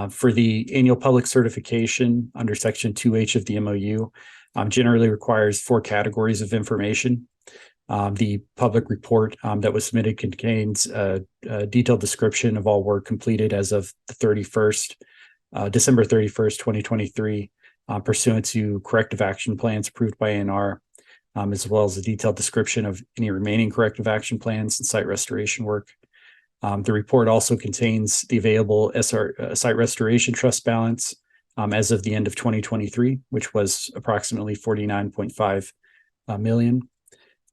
For the annual public certification under Section 2H of the MOU, generally requires 4 categories of information. The public report that was submitted contains a detailed description of all work completed as of the December 31st, 2023, pursuant to corrective action plans approved by ANR, as well as a detailed description of any remaining corrective action plans and site restoration work. The report also contains the available site restoration trust balance as of the end of 2023, which was approximately $49.5 million.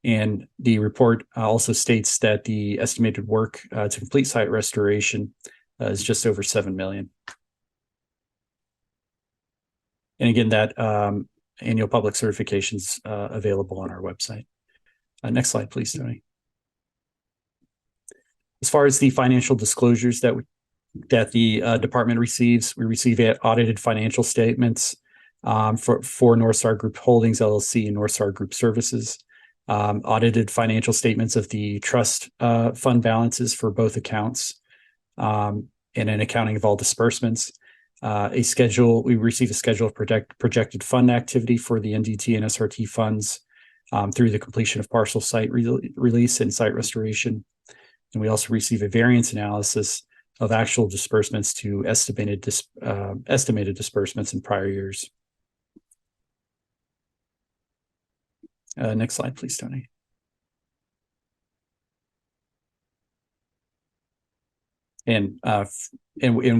And the report also states that the estimated work to complete site restoration is just over $7 million. And again, that annual public certification is available on our website. Next slide, please, Tony. As far as the financial disclosures that the department receives, we receive audited financial statements for NorthStar Group Holdings, LLC, and NorthStar Group Services, audited financial statements of the trust fund balances for both accounts, and an accounting of all disbursements. We receive a schedule of projected fund activity for the NDT and SRT funds through the completion of partial site release and site restoration. And we also receive a variance analysis of actual disbursements to estimated disbursements in prior years. Next slide, please, Tony. And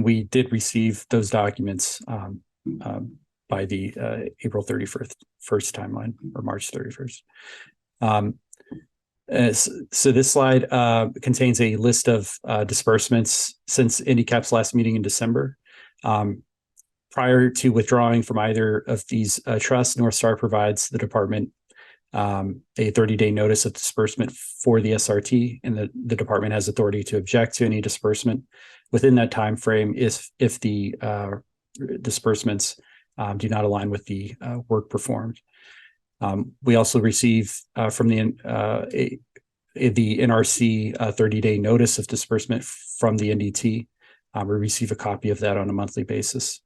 we did receive those documents by the April 31st timeline, or March 31st. So this slide contains a list of disbursements since NDCAP's last meeting in December. Prior to withdrawing from either of these trusts, NorthStar provides the department a 30-day notice of disbursement for the SRT, and the department has authority to object to any disbursement within that time frame if the disbursements do not align with the work performed. We also receive from the NRC 30-day notice of disbursement from the NDT. We receive a copy of that on a monthly basis.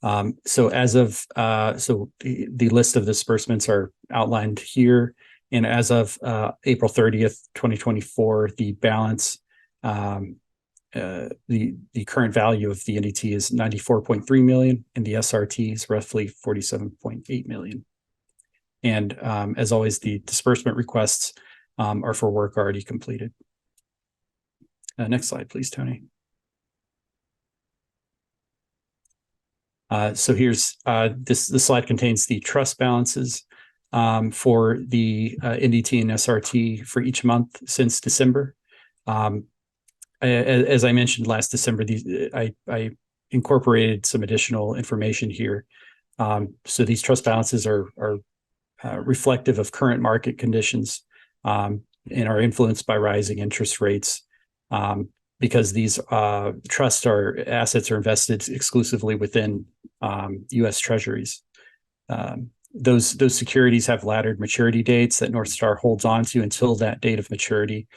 So the list of disbursements are outlined here, and as of April 30th, 2024, the balance, the current value of the NDT is $94.3 million, and the SRT is roughly $47.8 million. And as always, the disbursement requests are for work already completed. Next slide, please, Tony. So here's this slide contains the trust balances for the NDT and SRT for each month since December. As I mentioned last December, I incorporated some additional information here. So these trust balances are reflective of current market conditions and are influenced by rising interest rates. Because these assets are invested exclusively within U.S. Treasuries. Those securities have laddered maturity dates that NorthStar holds on to until that date of maturity.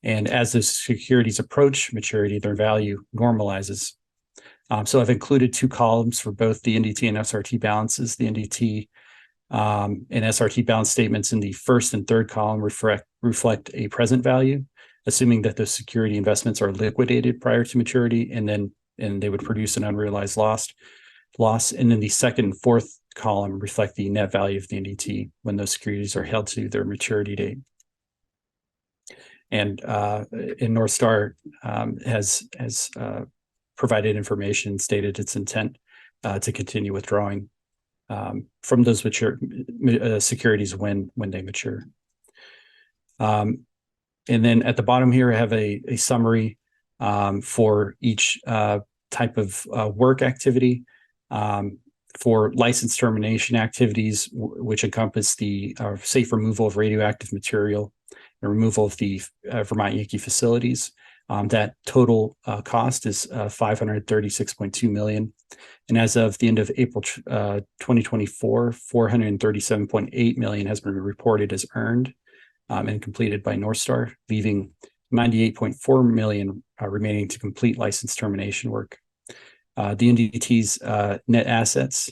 And as those securities approach maturity, their value normalizes. So I've included 2 columns for both the NDT and SRT balances. The NDT and SRT balance statements in the first and third column reflect a present value, assuming that those security investments are liquidated prior to maturity, and then and they would produce an unrealized loss. And then the second and fourth column reflect the net value of the NDT when those securities are held to their maturity date. And NorthStar has provided information, stated its intent to continue withdrawing from those securities when they mature. And then at the bottom here, I have a summary for each type of work activity. For license termination activities, which encompass the safe removal of radioactive material and removal of the Vermont Yankee facilities. That total cost is $536.2 million. And as of the end of April 2024, $437.8 million has been reported as earned and completed by NorthStar, leaving $98.4 million remaining to complete license termination work. The NDT's net assets,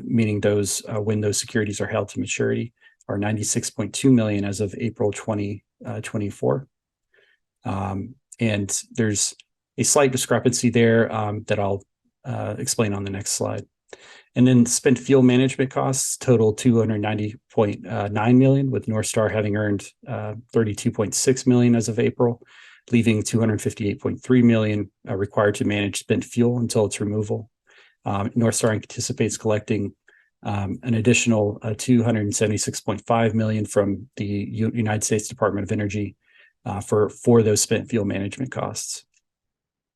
meaning those when those securities are held to maturity, are $96.2 million as of April 2024. And there's a slight discrepancy there that I'll explain on the next slide. And then spent fuel management costs total $290.9 million, with NorthStar having earned $32.6 million as of April, leaving $258.3 million required to manage spent fuel until its removal. NorthStar anticipates collecting an additional $276.5 million from the United States Department of Energy for those spent fuel management costs.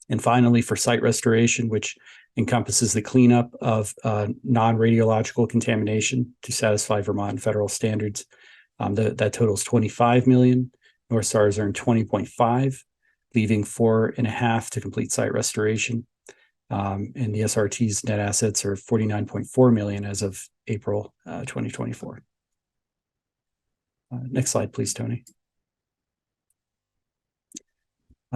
And finally, for site restoration, which encompasses the cleanup of non-radiological contamination to satisfy Vermont and federal standards, that totals $25 million. NorthStar has earned $20.5, leaving $4.5 to complete site restoration. And the SRT's net assets are $49.4 million as of April 2024. Next slide, please, Tony.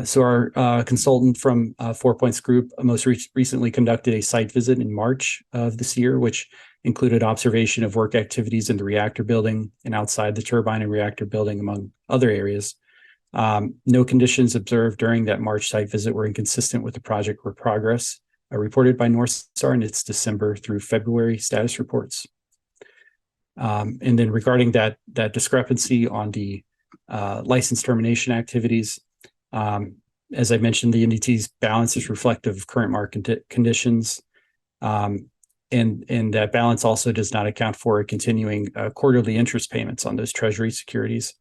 So our consultant from 4 Points Group most recently conducted a site visit in March of this year, which included observation of work activities in the reactor building and outside the turbine and reactor building, among other areas. No conditions observed during that March site visit were inconsistent with the project work progress reported by NorthStar in its December through February status reports. And then regarding that discrepancy on the license termination activities, as I mentioned, the NDT's balance is reflective of current market conditions. And that balance also does not account for continuing quarterly interest payments on those treasury securities.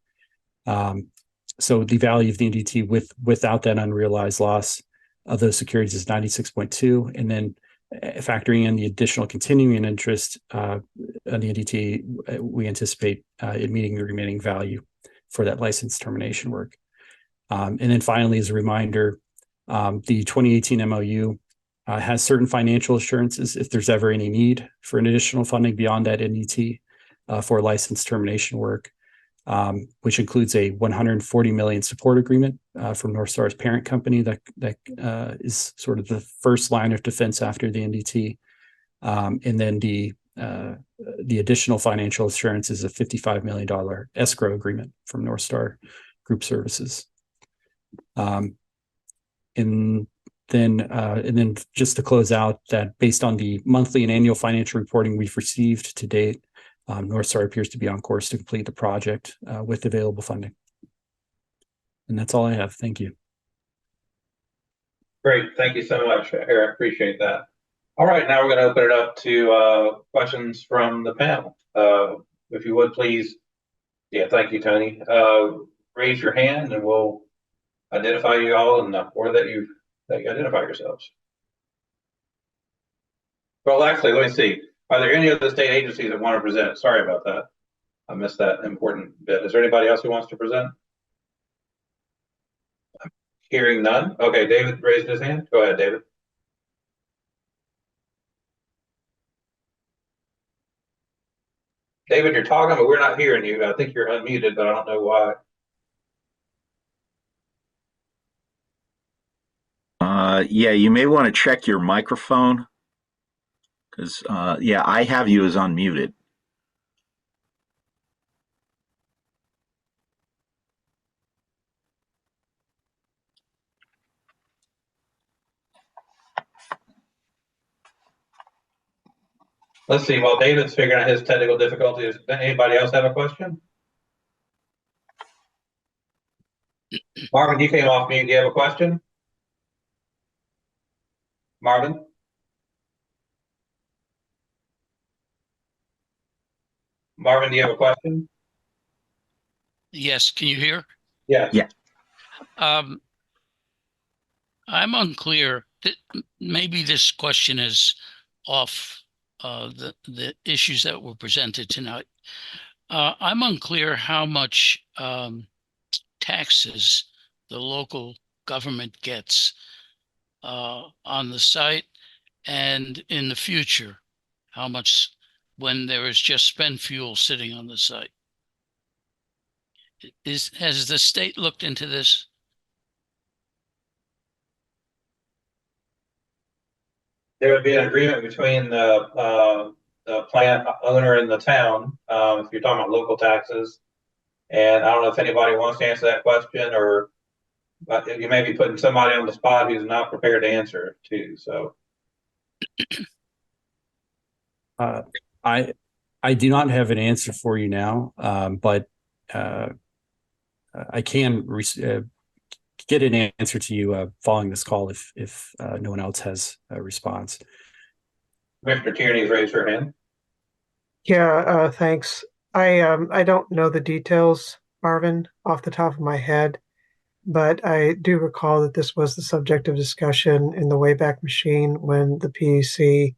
So the value of the NDT without that unrealized loss of those securities is 96.2. And then factoring in the additional continuing interest on the NDT, we anticipate it meeting the remaining value for that license termination work. And then finally, as a reminder, the 2018 MOU has certain financial assurances if there's ever any need for an additional funding beyond that NDT for license termination work, which includes a $140 million support agreement from NorthStar's parent company that is sort of the first line of defense after the NDT. And then the additional financial assurance is a $55 million escrow agreement from NorthStar Group Services. And then just to close out, that based on the monthly and annual financial reporting we've received to date, NorthStar appears to be on course to complete the project with available funding. And that's all I have. Thank you. Great. Thank you so much, Eric. I appreciate that. All right, now we're going to open it up to questions from the panel. If you would, please. Yeah, thank you, Tony. Raise your hand and we'll identify you all, and or that you identify yourselves. Well, actually, let me see. Are there any other state agencies that want to present? Sorry about that. I missed that important bit. Is there anybody else who wants to present? I'm hearing none. Okay, David raised his hand. Go ahead, David. David, you're talking, but we're not hearing you. I think you're unmuted, but I don't know why. Yeah, you may want to check your microphone because, yeah, I have you as unmuted. Let's see, while David's figuring out his technical difficulties, does anybody else have a question? Marvin, you came off mute. Do you have a question? Marvin? Marvin, do you have a question? Yes, can you hear? Yes. Yeah. I'm unclear. Maybe this question is off the issues that were presented tonight. I'm unclear how much taxes the local government gets on the site and in the future, how much when there is just spent fuel sitting on the site. Has the state looked into this? There would be an agreement between the plant owner and the town, if you're talking about local taxes. And I don't know if anybody wants to answer that question, or but you may be putting somebody on the spot who's not prepared to answer it too. So I do not have an answer for you now, but I can get an answer to you following this call if no one else has a response. Mr. Tierney's raised her hand. Yeah, thanks. I don't know the details, Marvin, off the top of my head, but I do recall that this was the subject of discussion in the Wayback Machine when the PUC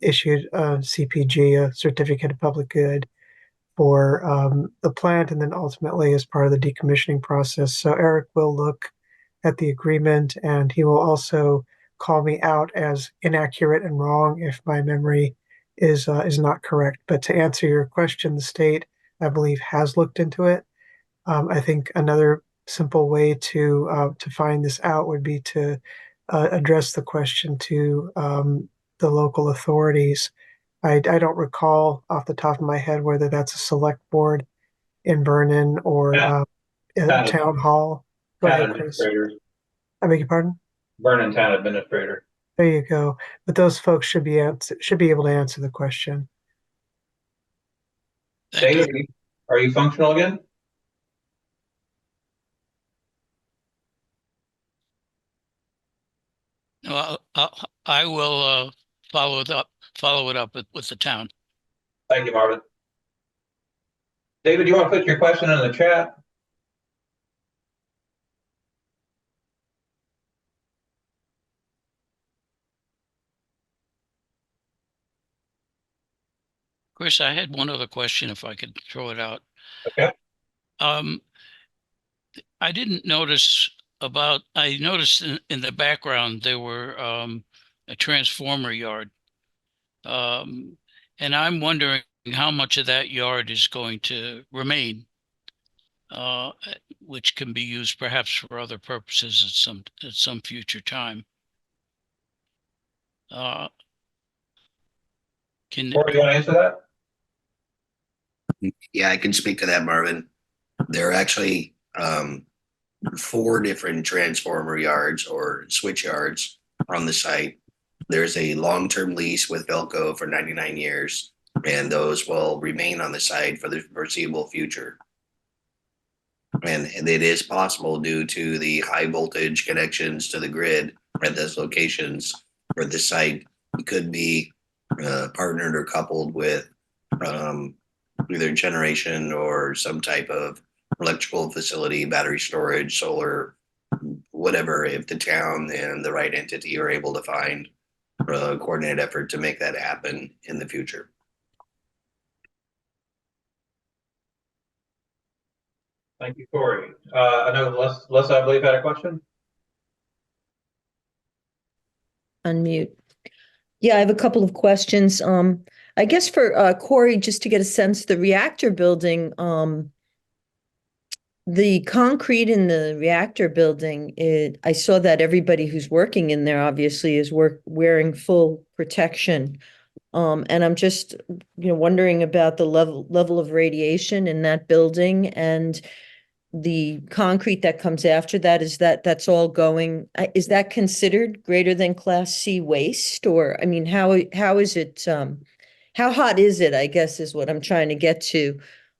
issued a CPG, a Certificate of Public Good, for the plant, and then ultimately as part of the decommissioning process. So Eric will look at the agreement, and he will also call me out as inaccurate and wrong if my memory is not correct. But to answer your question, the state, I believe, has looked into it. I think another simple way to find this out would be to address the question to the local authorities. I don't recall off the top of my head whether that's a select board in Vernon or a town hall. Go ahead, Chris. I beg your pardon? Vernon Town Administrator. There you go. But those folks should be able to answer the question. David, are you functional again? Well, I will follow it up with the town. Thank you, Marvin. David, you want to put your question in the chat? Chris, I had one other question if I could throw it out. Okay. I didn't notice I noticed in the background there were a transformer yard. And I'm wondering how much of that yard is going to remain, which can be used perhaps for other purposes at some future time. Corey, you want to answer that? Yeah, I can speak to that, Marvin. There are actually 4 different transformer yards or switch yards on the site. There's a long-term lease with Velco for 99 years, and those will remain on the site for the foreseeable future. And it is possible, due to the high voltage connections to the grid at those locations, where the site could be partnered or coupled with either generation or some type of electrical facility, battery storage, solar, whatever, if the town and the right entity are able to find a coordinated effort to make that happen in the future. Thank you, Corey. I know Les, I believe, had a question. Unmute. Yeah, I have a couple of questions. I guess for Corey, just to get a sense, the reactor building, the concrete in the reactor building, I saw that everybody who's working in there obviously is wearing full protection. And I'm just, wondering about the level of radiation in that building, and the concrete that comes after that, that's all going, is that considered greater than Class C waste? Or, I mean, how is it, how hot is it, I guess is what I'm trying to get to.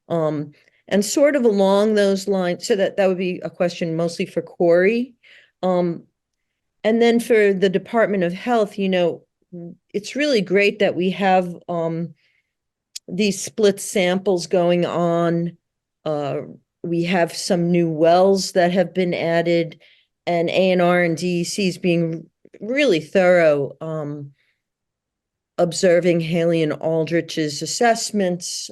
And sort of along those lines, so that would be a question mostly for Corey. And then for the Department of Health, you know, it's really great that we have these split samples going on. We have some new wells that have been added, and A&R and DEC is being really thorough, observing Haley and Aldrich's assessments.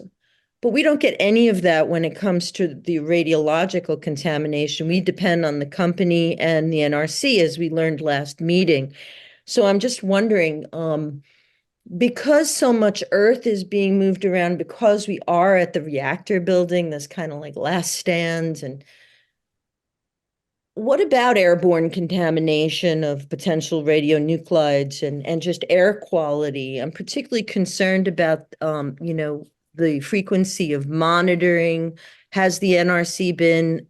But we don't get any of that when it comes to the radiological contamination. We depend on the company and the NRC, as we learned last meeting. So I'm just wondering, because so much earth is being moved around, because we are at the reactor building, that's kind of like last stands, and what about airborne contamination of potential radionuclides and just air quality? I'm particularly concerned about, you know, the frequency of monitoring. Has the NRC been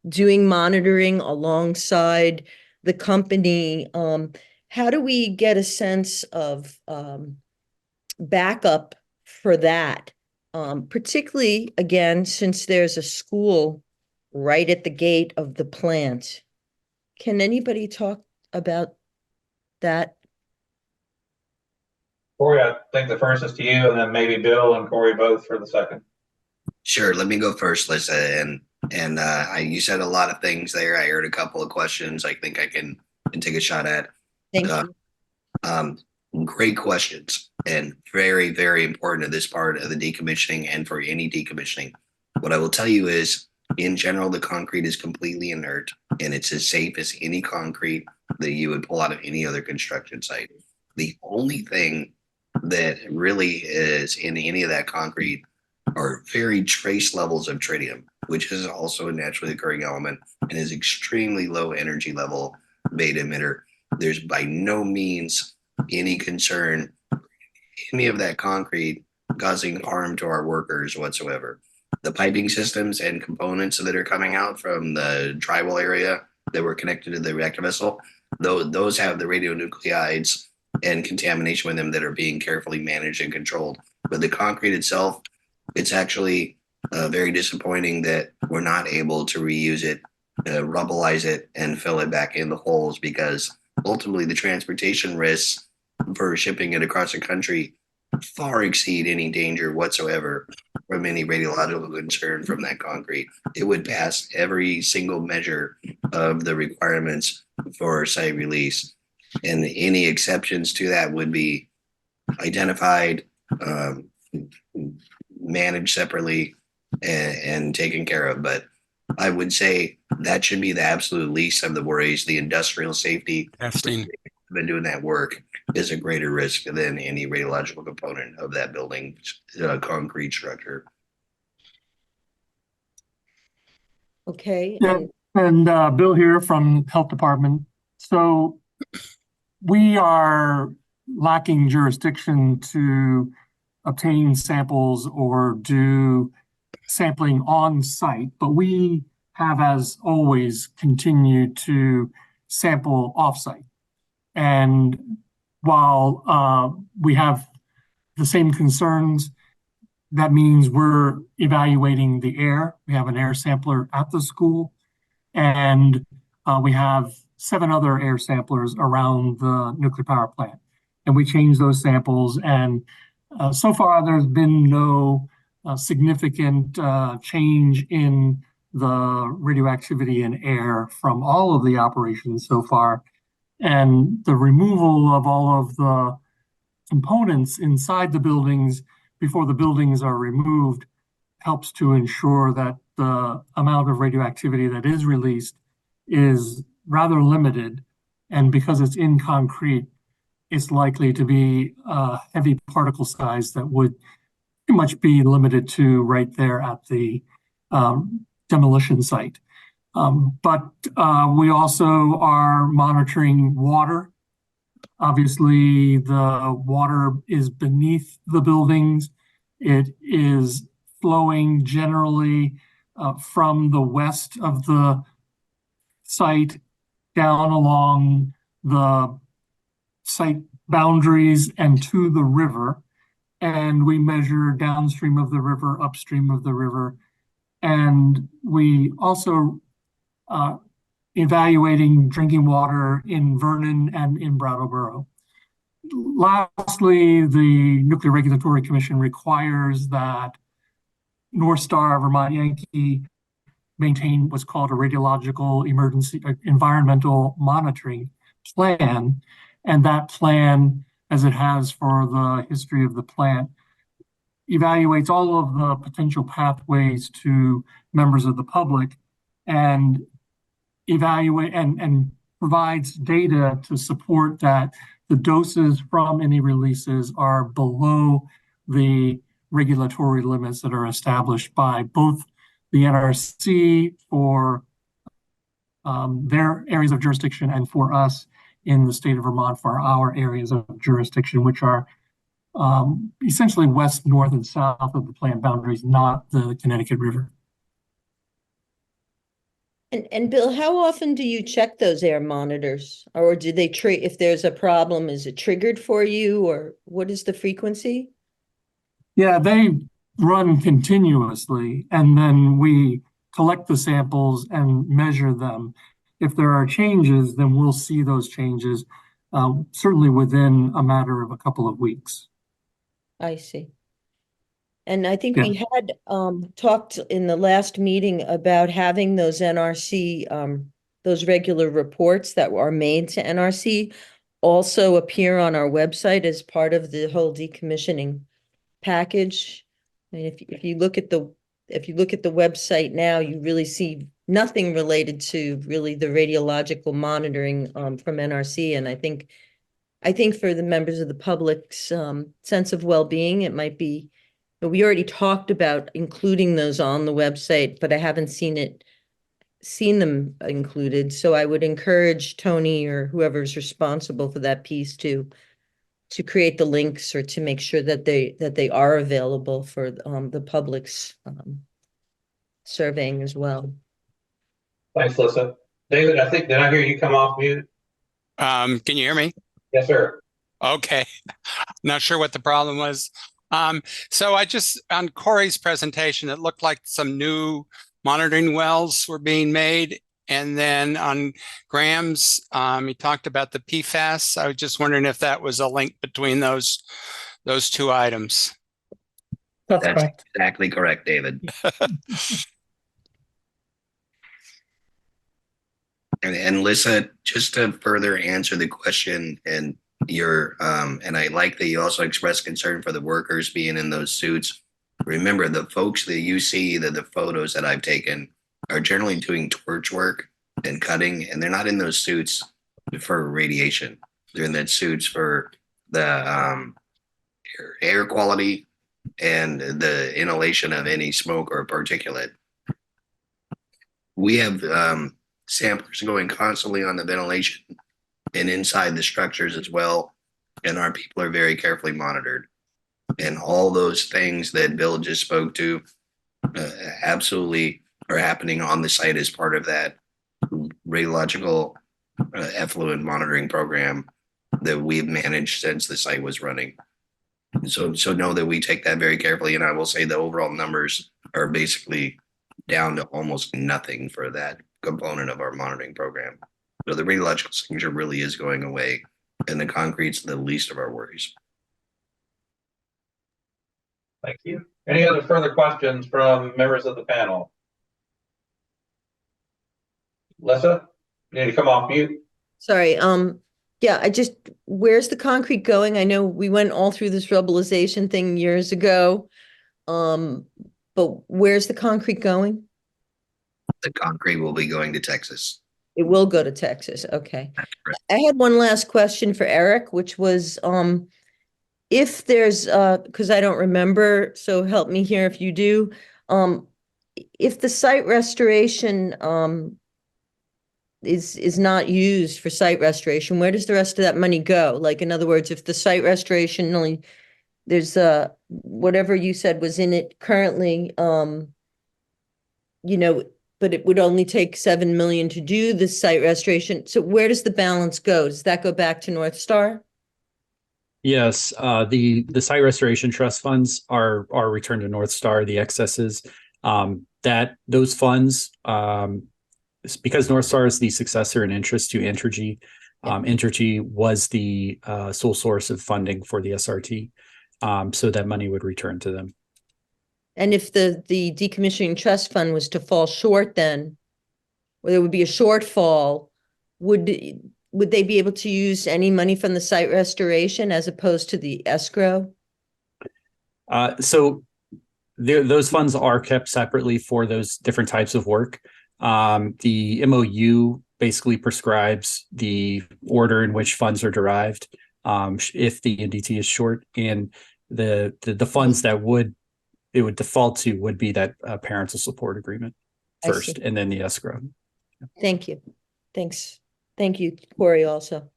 doing monitoring alongside the company? How do we get a sense of backup for that? Particularly, again, since there's a school right at the gate of the plant. Can anybody talk about that? Corey, I think the first is to you, and then maybe Bill and Corey both for the second. Sure. Let me go first, Lisa. And you said a lot of things there. I heard a couple of questions I think I can take a shot at. Thank you. Great questions, and very, very important to this part of the decommissioning and for any decommissioning. What I will tell you is, in general, the concrete is completely inert, and it's as safe as any concrete that you would pull out of any other construction site. The only thing that really is in any of that concrete are very trace levels of tritium, which is also a naturally occurring element and is extremely low energy level beta emitter. There's by no means any concern any of that concrete causing harm to our workers whatsoever. The piping systems and components that are coming out from the drywall area that were connected to the reactor vessel, those have the radionuclides and contamination with them that are being carefully managed and controlled. But the concrete itself, it's actually very disappointing that we're not able to reuse it, rubbleize it, and fill it back in the holes, because ultimately the transportation risks for shipping it across the country far exceed any danger whatsoever from any radiological concern from that concrete. It would pass every single measure of the requirements for site release, and any exceptions to that would be identified, managed separately, and taken care of. But I would say that should be the absolute least of the worries. The industrial safety Testing. been doing that work is a greater risk than any radiological component of that building concrete structure. Okay. Yeah, and Bill here from Health Department. So we are lacking jurisdiction to obtain samples or do sampling on site, but we have, as always, continued to sample off-site. And while we have the same concerns, that means we're evaluating the air. We have an air sampler at the school, and we have 7 other air samplers around the nuclear power plant. And we change those samples, and so far there's been no significant change in the radioactivity in air from all of the operations so far. And the removal of all of the components inside the buildings before the buildings are removed helps to ensure that the amount of radioactivity that is released is rather limited. And because it's in concrete, it's likely to be a heavy particle size that would pretty much be limited to right there at the demolition site. But we also are monitoring water. Obviously, the water is beneath the buildings. It is flowing generally from the west of the site down along the site boundaries and to the river. And we measure downstream of the river, upstream of the river. And we also evaluating drinking water in Vernon and in Brattleboro. Lastly, the Nuclear Regulatory Commission requires that NorthStar, Vermont Yankee, maintain what's called a radiological emergency environmental monitoring plan. And that plan, as it has for the history of the plant, evaluates all of the potential pathways to members of the public and evaluate and provides data to support that the doses from any releases are below the regulatory limits that are established by both the NRC for their areas of jurisdiction and for us in the state of Vermont for our areas of jurisdiction, which are essentially west, north, and south of the plant boundaries, not the Connecticut River. And Bill, how often do you check those air monitors? Or do they if there's a problem, is it triggered for you, or what is the frequency? Yeah, they run continuously, and then we collect the samples and measure them. If there are changes, then we'll see those changes, certainly within a matter of a couple of weeks. I see. And I think we had talked in the last meeting about having those NRC, those regular reports that are made to NRC also appear on our website as part of the whole decommissioning package. I mean, if you look at the website now, you really see nothing related to really the radiological monitoring from NRC. And I think for the members of the public's sense of well-being, it might be. We already talked about including those on the website, but I haven't seen them included. So I would encourage Tony or whoever's responsible for that piece to create the links or to make sure that they are available for the public's surveying as well. Thanks, Lisa. David, did I hear you come off mute? Can you hear me? Yes, sir. Okay. Not sure what the problem was. So on Corey's presentation, it looked like some new monitoring wells were being made. And then on Graham's, he talked about the PFAS. I was just wondering if that was a link between those two items. That's correct. Exactly correct, David. And Lisa, just to further answer the question and and I like that you also expressed concern for the workers being in those suits. Remember, the folks that you see, the photos that I've taken are generally doing torch work and cutting, and they're not in those suits for radiation. They're in that suits for the air quality and the inhalation of any smoke or particulate. We have samplers going constantly on the ventilation and inside the structures as well. And our people are very carefully monitored. And all those things that Bill just spoke to absolutely are happening on the site as part of that radiological effluent monitoring program that we've managed since the site was running. So know that we take that very carefully. And I will say the overall numbers are basically down to almost nothing for that component of our monitoring program. So the radiological signature really is going away, and the concrete's the least of our worries. Thank you. Any other further questions from members of the panel? Lisa, you need to come off mute. Sorry. Yeah, where's the concrete going? I know we went all through this rubblization thing years ago. But where's the concrete going? The concrete will be going to Texas. It will go to Texas. Okay. I had one last question for Eric, which was if there's because I don't remember, so help me here if you do. If the site restoration is not used for site restoration, where does the rest of that money go? Like, in other words, if the site restoration only there's whatever you said was in it currently, you know, but it would only take 7 million to do the site restoration. So where does the balance go? Does that go back to NorthStar? Yes, the site restoration trust funds are returned to NorthStar. The excesses, that those funds, because NorthStar is the successor in interest to Entergy. Entergy was the sole source of funding for the SRT, so that money would return to them. And if the decommissioning trust fund was to fall short, then, or there would be a shortfall, would they be able to use any money from the site restoration as opposed to the escrow? So those funds are kept separately for those different types of work. The MOU basically prescribes the order in which funds are derived if the NDT is short, and the funds that it would default to would be that parental support agreement first, and then the escrow. Thank you. Thanks. Thank you, Corey, also.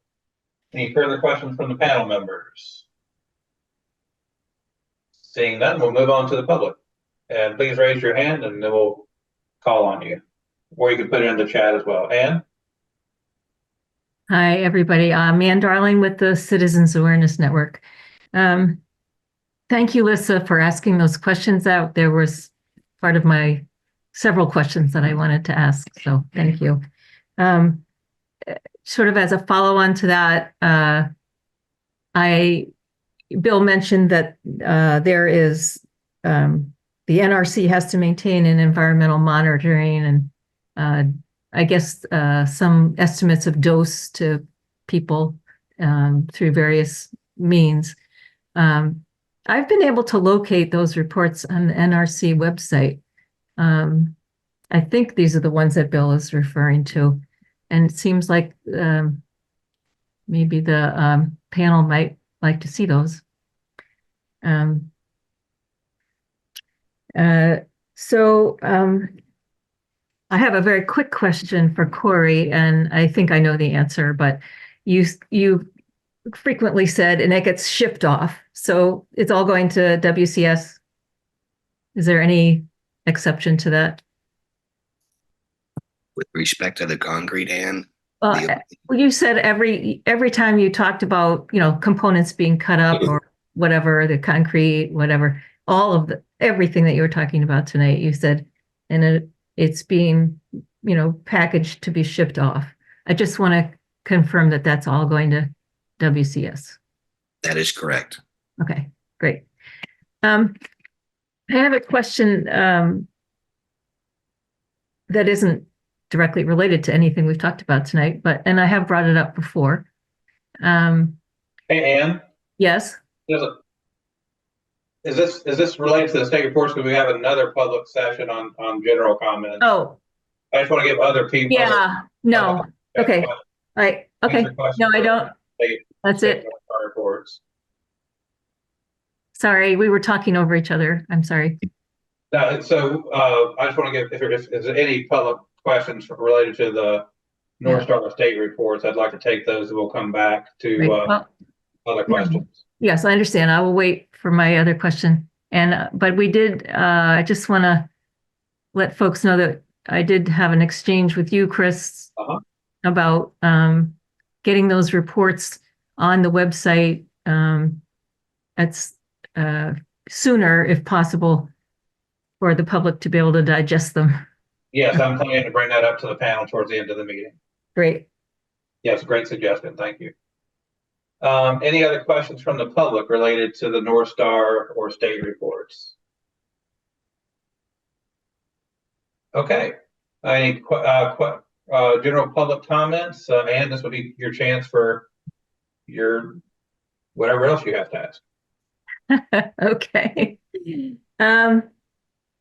Any further questions from the panel members? Seeing none, we'll move on to the public. And please raise your hand and then we'll call on you. Or you can put it in the chat as well. Ann? Hi, everybody. I'm Ann Darling with the Citizens Awareness Network. Thank you, Lissa, for asking those questions out. There was part of my several questions that I wanted to ask, so thank you. Sort of as a follow-on to that, Bill mentioned that there is, the NRC has to maintain an environmental monitoring and I guess some estimates of dose to people through various means. I've been able to locate those reports on the NRC website. I think these are the ones that Bill is referring to. And it seems like maybe the panel might like to see those. I have a very quick question for Corey, and I think I know the answer, but you frequently said, and it gets shipped off. So it's all going to WCS. Is there any exception to that? With respect to the concrete, Ann? You said every time you talked about, components being cut up or whatever, the concrete, whatever, everything that you were talking about tonight, you said, and it's being, packaged to be shipped off. I just want to confirm that that's all going to WCS. That is correct. Okay, great. I have a question that isn't directly related to anything we've talked about tonight, and I have brought it up before. Hey, Ann? Yes? Is this related to the state reports? Because we have another public session on general comments. Oh. I just want to give other people. Yeah, no. Okay. All right. Okay. No, I don't. That's it. Reports. Sorry, we were talking over each other. I'm sorry. No, so I just want to give, if there's any public questions related to the NorthStar state reports, I'd like to take those and we'll come back to other questions. Yes, I understand. I will wait for my other question. But we did, I just want to let folks know that I did have an exchange with you, Chris, about getting those reports on the website sooner, if possible, for the public to be able to digest them. Yes, I'm planning to bring that up to the panel towards the end of the meeting. Great. Yes, great suggestion. Thank you. Any other questions from the public related to the NorthStar or state reports? Okay. Any general public comments? And this will be your chance for your whatever else you have to ask. Okay.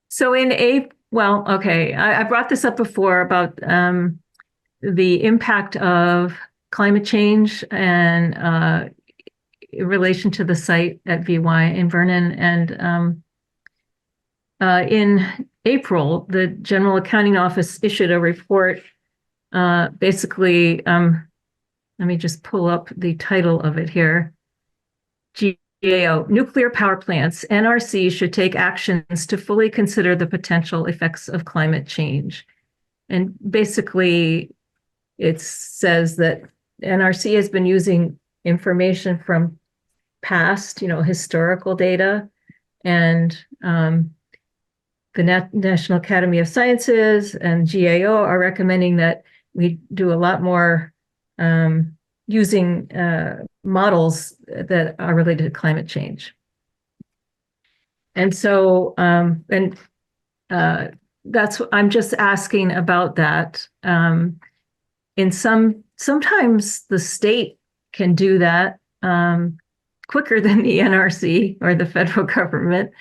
So I brought this up before about the impact of climate change and in relation to the site at VY in Vernon. And in April, the General Accounting Office issued a report. Basically, let me just pull up the title of it here. GAO, nuclear power plants, NRC should take actions to fully consider the potential effects of climate change. And basically, it says that NRC has been using information from past, historical data, and the National Academy of Sciences and GAO are recommending that we do a lot more using models that are related to climate change. And so, that's, I'm just asking about that. Sometimes the state can do that quicker than the NRC or the federal government.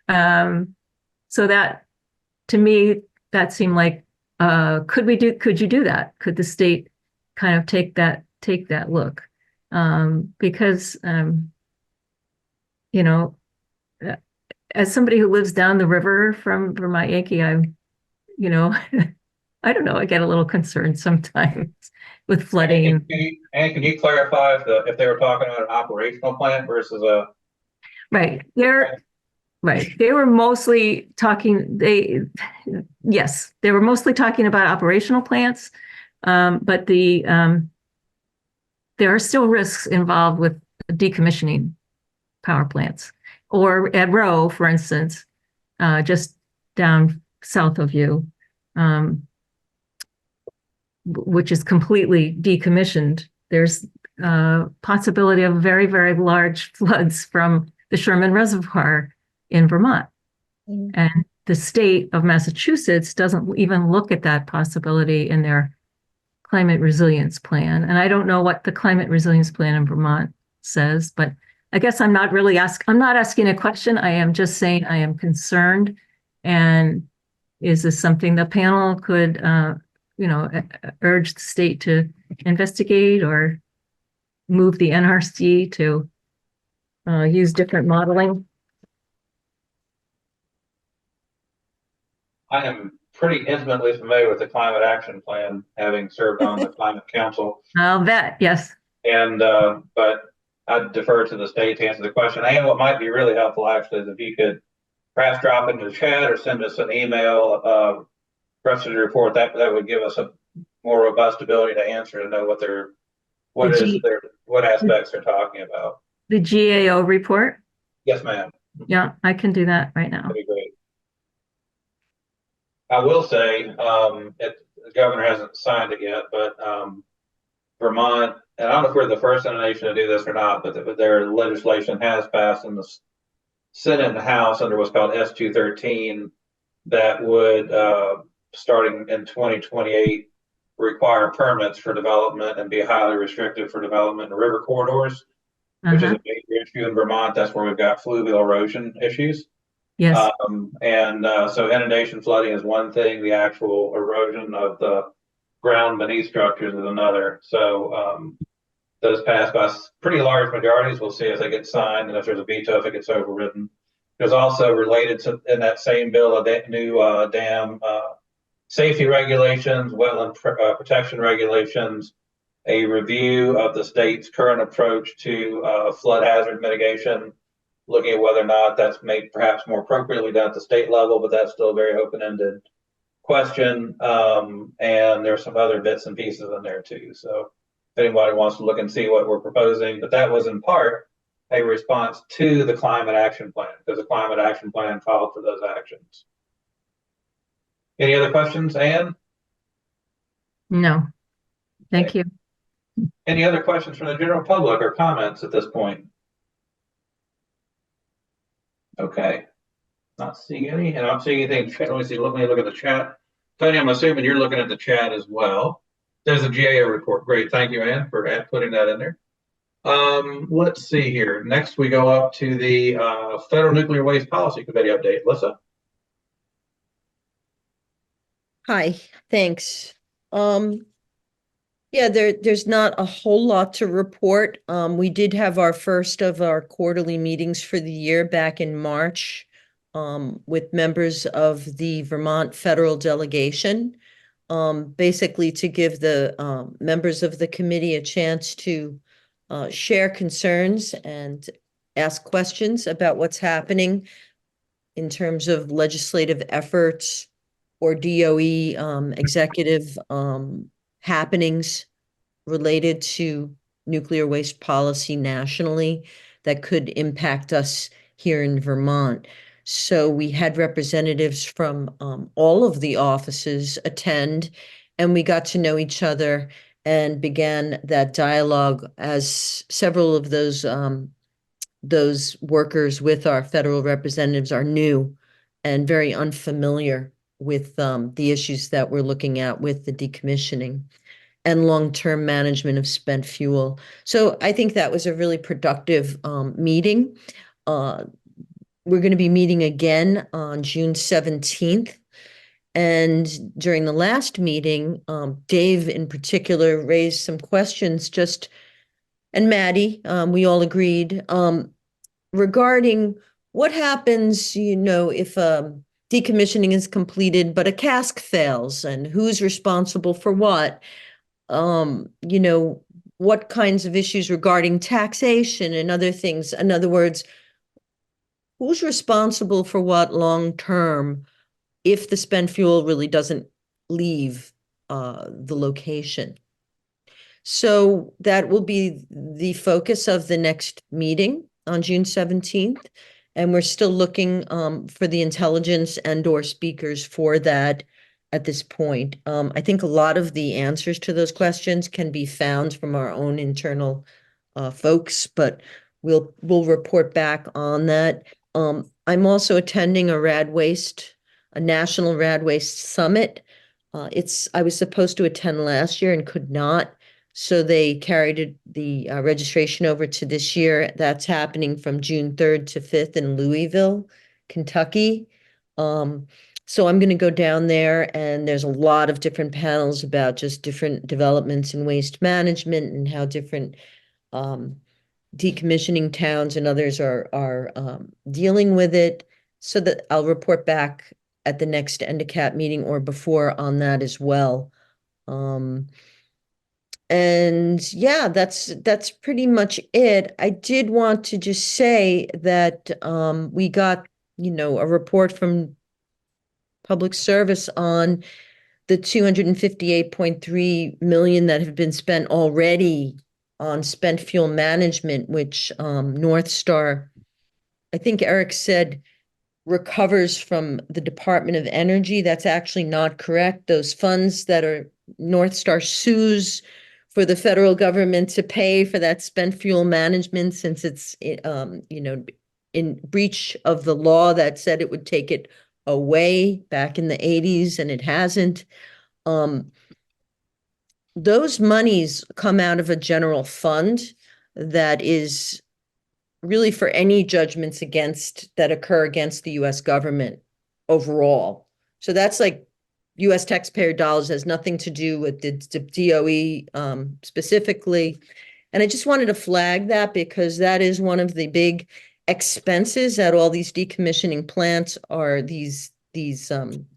So that, to me, that seemed like, could you do that? Could the state kind of take that look? Because, as somebody who lives down the river from Vermont Yankee, I'm, I don't know, I get a little concerned sometimes with flooding. And can you clarify if they were talking about an operational plant versus a? Right. They were mostly talking, yes, they were mostly talking about operational plants, but there are still risks involved with decommissioning power plants. Or at Rowe, for instance, just down south of you, which is completely decommissioned. There's possibility of very, very large floods from the Sherman Reservoir in Vermont. And the state of Massachusetts doesn't even look at that possibility in their climate resilience plan. And I don't know what the climate resilience plan in Vermont says, but I guess I'm not asking a question. I am just saying I am concerned. And is this something the panel could, urge the state to investigate or move the NRC to use different modeling? I am pretty intimately familiar with the climate action plan, having served on the climate council. I'll bet, yes. And, but I'd defer to the state to answer the question. And what might be really helpful actually is if you could perhaps drop into the chat or send us an email, rest of the report, that would give us a more robust ability to answer, to know what aspects they're talking about. The GAO report? Yes, ma'am. Yeah, I can do that right now. That'd be great. I will say, the governor hasn't signed it yet, but Vermont, and I don't know if we're the first in the nation to do this or not, but their legislation has passed in the Senate and the House under what's called S-213 that would, starting in 2028, require permits for development and be highly restrictive for development in river corridors, which is a major issue in Vermont. That's where we've got fluvial erosion issues. Yes. So inundation flooding is one thing. The actual erosion of the ground beneath structures is another. So those passed by pretty large majorities. We'll see if they get signed and if there's a veto, if it gets overridden. There's also related to, in that same bill, a new dam safety regulations, wetland protection regulations, a review of the state's current approach to flood hazard mitigation, looking at whether or not that's made perhaps more appropriately done at the state level, but that's still a very open-ended question. And there's some other bits and pieces in there too. So if anybody wants to look and see what we're proposing, but that was in part a response to the climate action plan, because the climate action plan called for those actions. Any other questions, Anne? No. Thank you. Any other questions from the general public or comments at this point? Okay. Not seeing any, and I'm seeing anything. Let me look at the chat. Tony, I'm assuming you're looking at the chat as well. There's a GAO report. Great. Thank you, Ann, for putting that in there. Let's see here. Next, we go up to the Federal Nuclear Waste Policy Committee update. Alyssa. Hi, thanks. Yeah, there's not a whole lot to report. We did have our first of our quarterly meetings for the year back in March with members of the Vermont Federal Delegation, basically to give the members of the committee a chance to share concerns and ask questions about what's happening in terms of legislative efforts or DOE executive happenings related to nuclear waste policy nationally that could impact us here in Vermont. So we had representatives from all of the offices attend, and we got to know each other and began that dialogue as several of those workers with our federal representatives are new and very unfamiliar with the issues that we're looking at with the decommissioning and long-term management of spent fuel. So I think that was a really productive meeting. We're going to be meeting again on June 17th. And during the last meeting, Dave in particular raised some questions and Maddie, we all agreed, regarding what happens, if decommissioning is completed, but a cask fails and who's responsible for what? What kinds of issues regarding taxation and other things. In other words, who's responsible for what long-term if the spent fuel really doesn't leave the location? So that will be the focus of the next meeting on June 17th. And we're still looking for the intelligence and/or speakers for that at this point. I think a lot of the answers to those questions can be found from our own internal folks, but we'll report back on that. I'm also attending a national rad waste summit. I was supposed to attend last year and could not. So they carried the registration over to this year. That's happening from June 3rd to 5th in Louisville, Kentucky. So I'm going to go down there, and there's a lot of different panels about just different developments in waste management and how different decommissioning towns and others are dealing with it. So that I'll report back at the next NDCAP meeting or before on that as well. And yeah, that's pretty much it. I did want to just say that we got, a report from Public Service on the 258.3 million that have been spent already on spent fuel management, which NorthStar, I think Eric said, recovers from the Department of Energy. That's actually not correct. Those funds that are NorthStar sues for the federal government to pay for that spent fuel management, since it's in breach of the law that said it would take it away back in the 80s, and it hasn't. Those monies come out of a general fund that is really for any judgments that occur against the US government overall. So that's like US taxpayer dollars, has nothing to do with the DOE specifically. And I just wanted to flag that because that is one of the big expenses at all these decommissioning plants are these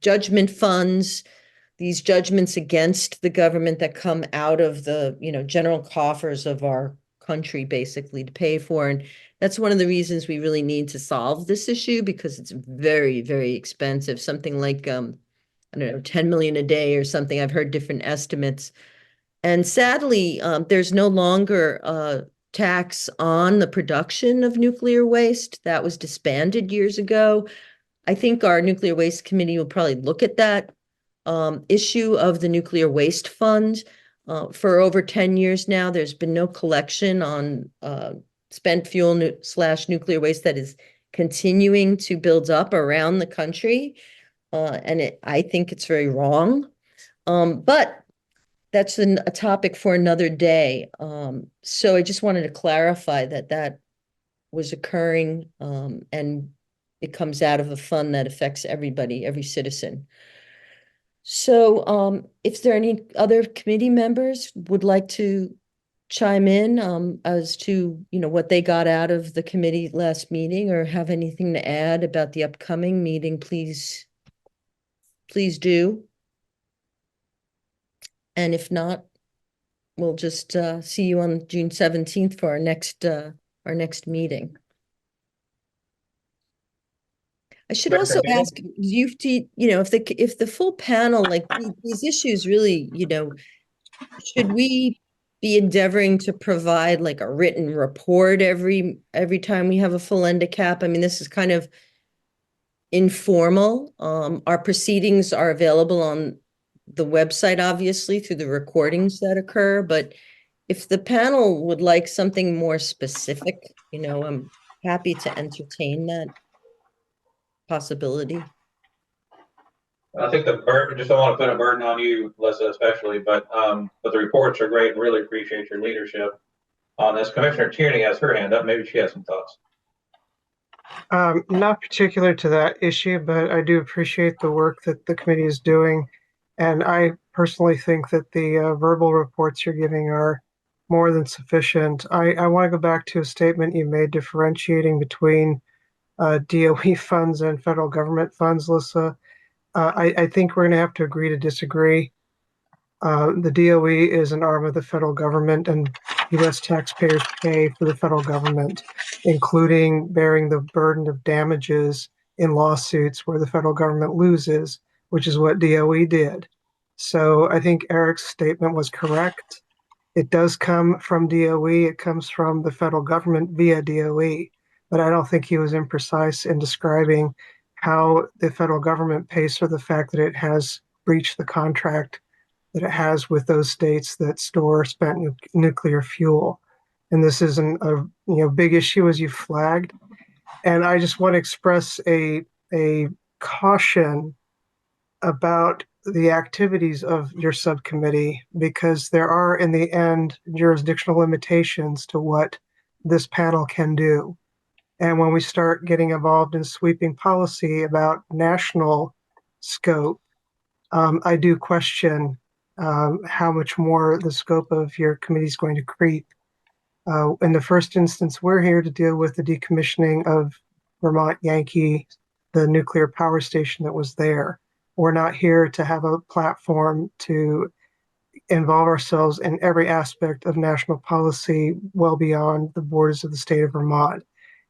judgment funds, these judgments against the government that come out of the, general coffers of our country basically to pay for. And that's one of the reasons we really need to solve this issue, because it's very, very expensive. Something like, 10 million a day or something. I've heard different estimates. And sadly, there's no longer tax on the production of nuclear waste. That was disbanded years ago. I think our Nuclear Waste Committee will probably look at that issue of the Nuclear Waste Fund. For over 10 years now, there's been no collection on spent fuel / nuclear waste that is continuing to build up around the country. And I think it's very wrong. But that's a topic for another day. So I just wanted to clarify that was occurring, and it comes out of a fund that affects everybody, every citizen. So if there are any other committee members would like to chime in as to, what they got out of the committee last meeting or have anything to add about the upcoming meeting, please do. And if not, we'll just see you on June 17th for our next meeting. I should Commissioner also Taylor? ask you, if the full panel, like these issues really, should we be endeavoring to provide like a written report every time we have a full NDCAP? I mean, this is kind of informal. Our proceedings are available on the website, obviously, through the recordings that occur. But if the panel would like something more specific, I'm happy to entertain that possibility. I think the burden, just don't want to put a burden on you, Melissa, especially, but the reports are great and really appreciate your leadership on this. Commissioner Tierney has her hand up. Maybe she has some thoughts. Not particular to that issue, but I do appreciate the work that the committee is doing. And I personally think that the verbal reports you're giving are more than sufficient. I want to go back to a statement you made differentiating between DOE funds and federal government funds, Lissa. I think we're going to have to agree to disagree. The DOE is an arm of the federal government, and U.S. taxpayers pay for the federal government, including bearing the burden of damages in lawsuits where the federal government loses, which is what DOE did. So I think Eric's statement was correct. It does come from DOE. It comes from the federal government via DOE, but I don't think he was imprecise in describing how the federal government pays for the fact that it has breached the contract that it has with those states that store spent nuclear fuel. And this is a big issue, as you flagged. And I just want to express a caution about the activities of your subcommittee, because there are, in the end, jurisdictional limitations to what this panel can do. And when we start getting involved in sweeping policy about national scope, I do question how much more the scope of your committee is going to creep. In the first instance, we're here to deal with the decommissioning of Vermont Yankee, the nuclear power station that was there. We're not here to have a platform to involve ourselves in every aspect of national policy well beyond the borders of the state of Vermont.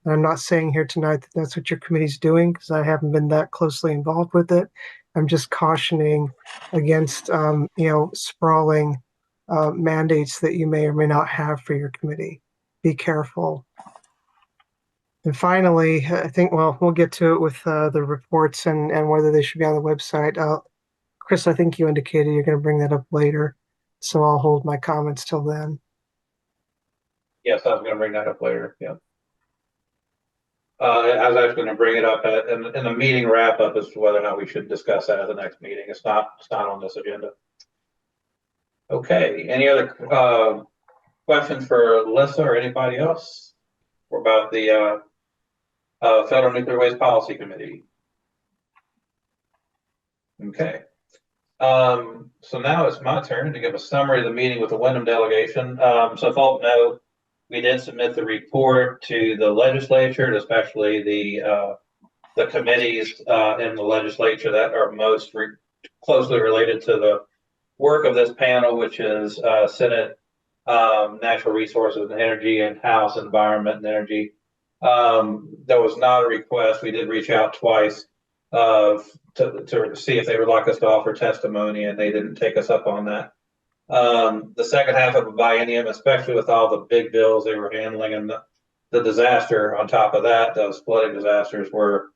And I'm not saying here tonight that that's what your committee's doing, because I haven't been that closely involved with it. I'm just cautioning against, sprawling mandates that you may or may not have for your committee. Be careful. And finally, I think, we'll get to it with the reports and whether they should be on the website. Chris, I think you indicated you're going to bring that up later, so I'll hold my comments till then. Yes, I was going to bring that up later. Yeah. I was going to bring it up in the meeting wrap up as to whether or not we should discuss that at the next meeting. It's not on this agenda. Okay. Any other questions for Alyssa or anybody else about the Federal Nuclear Waste Policy Committee? Okay. So now it's my turn to give a summary of the meeting with the Windham delegation. So folks know, we did submit the report to the legislature, especially the committees in the legislature that are most closely related to the work of this panel, which is Senate Natural Resources and Energy and House Environment and Energy. There was not a request. We did reach out twice to see if they would like us to offer testimony, and they didn't take us up on that. The second half of the biennium, especially with all the big bills they were handling and the disaster on top of that, those flooding disasters were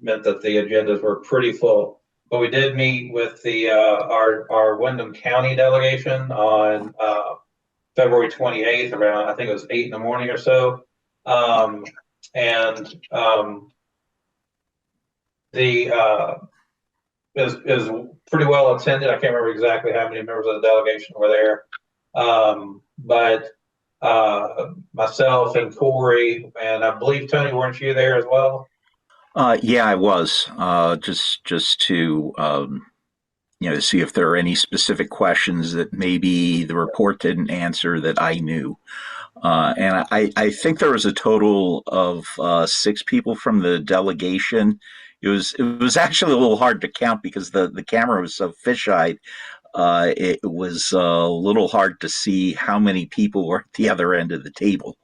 meant that the agendas were pretty full. But we did meet with the our Windham County delegation on February 28th around, I think it was 8 in the morning or so. Is pretty well attended. I can't remember exactly how many members of the delegation were there. But myself and Corey, and I believe Tony, weren't you there as well? Yeah, I was. Just to to see if there are any specific questions that maybe the report didn't answer that I knew. And I think there was a total of 6 people from the delegation. It was actually a little hard to count because the camera was so fisheye. It was a little hard to see how many people were at the other end of the table.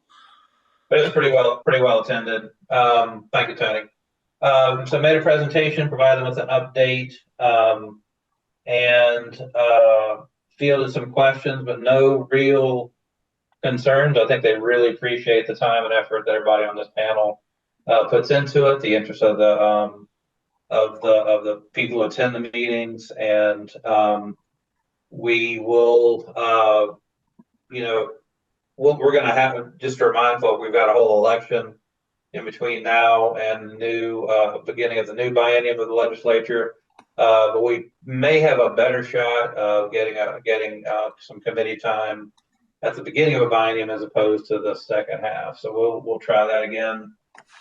But it was pretty well attended. Thank you, Tony. So made a presentation, provided them with an update, and fielded some questions, but no real concerns. I think they really appreciate the time and effort that everybody on this panel puts into it, the interest of the people who attend the meetings, and we will, we're going to have, just to remind folks, we've got a whole election in between now and the new beginning of the new biennium of the legislature. But we may have a better shot of getting some committee time at the beginning of a biennium as opposed to the second half. So we'll try that again.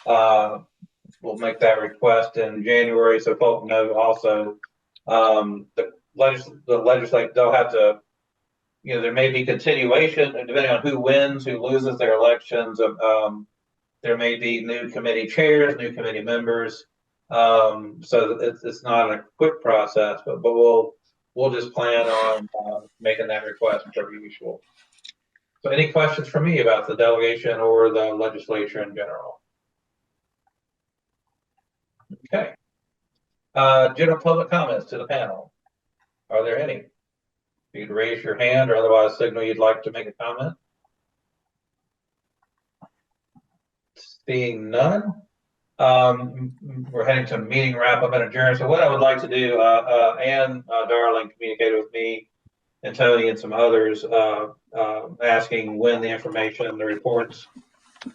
We'll make that request in January, so folks know also the legislature, they'll have to, there may be continuation depending on who wins, who loses their elections. There may be new committee chairs, new committee members. So it's not a quick process, but we'll just plan on making that request per usual. So any questions for me about the delegation or the legislature in general? Okay. General public comments to the panel. Are there any? You can raise your hand or otherwise signal you'd like to make a comment. Seeing none, we're heading to meeting wrap up and adjourn. So what I would like to do, Ann Darling communicated with me and Tony and some others asking when the information, the reports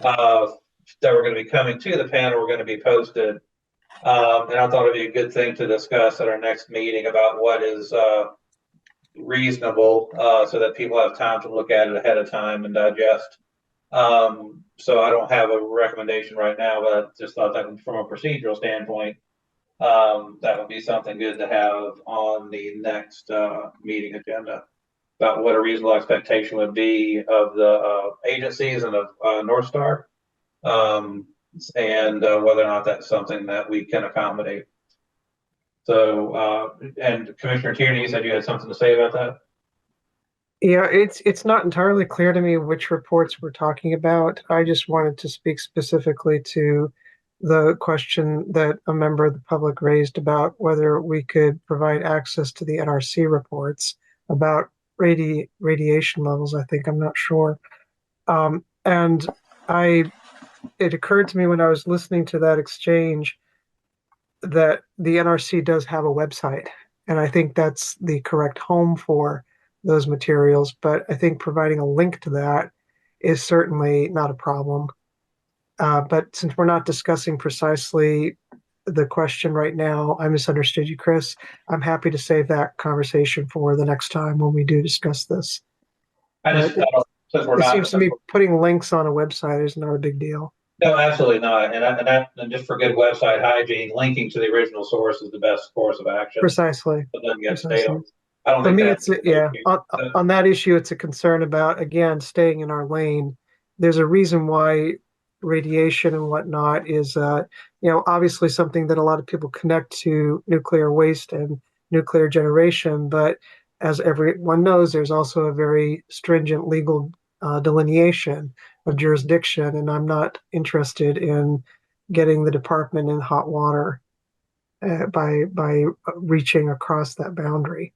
that were going to be coming to the panel were going to be posted. And I thought it'd be a good thing to discuss at our next meeting about what is reasonable so that people have time to look at it ahead of time and digest. So I don't have a recommendation right now, but I just thought that from a procedural standpoint, that would be something good to have on the next meeting agenda about what a reasonable expectation would be of the agencies and of NorthStar, and whether or not that's something that we can accommodate. So, and Commissioner Tierney, you said you had something to say about that? Yeah, it's not entirely clear to me which reports we're talking about. I just wanted to speak specifically to the question that a member of the public raised about whether we could provide access to the NRC reports about radiation levels. I think, I'm not sure. And it occurred to me when I was listening to that exchange that the NRC does have a website, and I think that's the correct home for those materials, but I think providing a link to that is certainly not a problem. But since we're not discussing precisely the question right now, I misunderstood you, Chris. I'm happy to save that conversation for the next time when we do discuss this. It seems to me putting links on a website is not a big deal. No, absolutely not. And just for good website hygiene, linking to the original source is the best course of action. Precisely. I don't For think me, it's on that issue, it's a concern about, again, staying in our lane. There's a reason why radiation and whatnot is, obviously something that a lot of people connect to nuclear waste and nuclear generation. But as everyone knows, there's also a very stringent legal delineation of jurisdiction, and I'm not interested in getting the department in hot water by reaching across that boundary.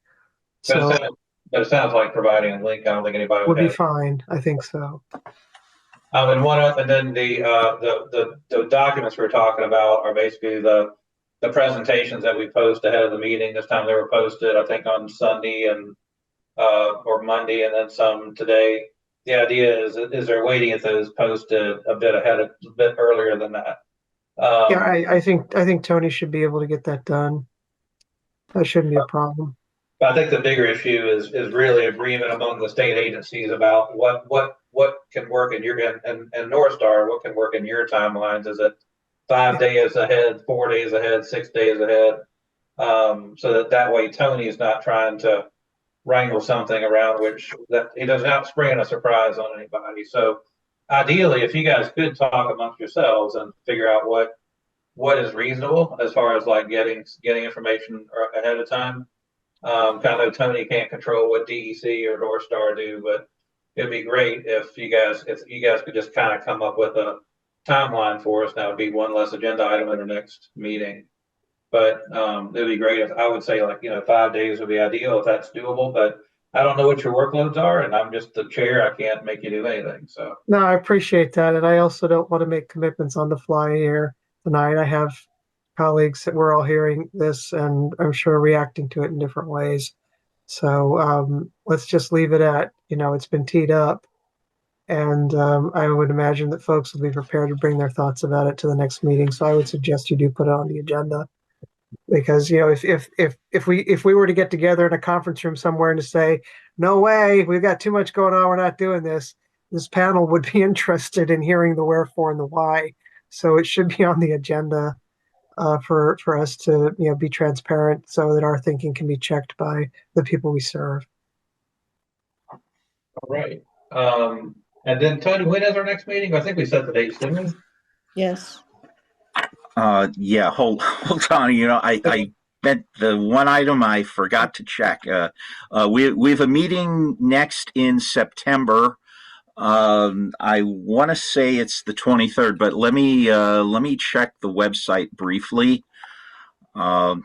But it sounds like providing a link. I don't think anybody would be fine. I think so. And then the documents we're talking about are basically the presentations that we post ahead of the meeting. This time they were posted, I think, on Sunday and or Monday, and then some today. The idea is they're waiting at those posted a bit earlier than that. Yeah, I think Tony should be able to get that done. That shouldn't be a problem. I think the bigger issue is really agreement among the state agencies about what can work in your and NorthStar, what can work in your timelines. Is it 5 days ahead, 4 days ahead, 6 days ahead? So that way Tony is not trying to wrangle something around which that he does not spring a surprise on anybody. So ideally, if you guys could talk amongst yourselves and figure out what is reasonable as far as like getting information ahead of time. I know Tony can't control what DEC or NorthStar do, but it'd be great if you guys could just kind of come up with timeline for us. That would be one less agenda item at our next meeting. But it'd be great if I would say 5 days would be ideal if that's doable. But I don't know what your workloads are, and I'm just the chair. I can't make you do anything. So No, I appreciate that. And I also don't want to make commitments on the fly here tonight. I have colleagues that we're all hearing this and I'm sure reacting to it in different ways. So let's just leave it at, it's been teed up. And I would imagine that folks will be prepared to bring their thoughts about it to the next meeting. So I would suggest you do put it on the agenda. Because if we were to get together in a conference room somewhere and to say, no way, we've got too much going on, we're not doing this panel would be interested in hearing the wherefore and the why. So it should be on the agenda for us to be transparent so that our thinking can be checked by the people we serve. all right. And then Tony, when is our next meeting? I think we set the dates, didn't we? Yes. Yeah, hold on. I meant the one item I forgot to check. We have a meeting next in September. I want to say it's the 23rd, but let me check the website briefly. I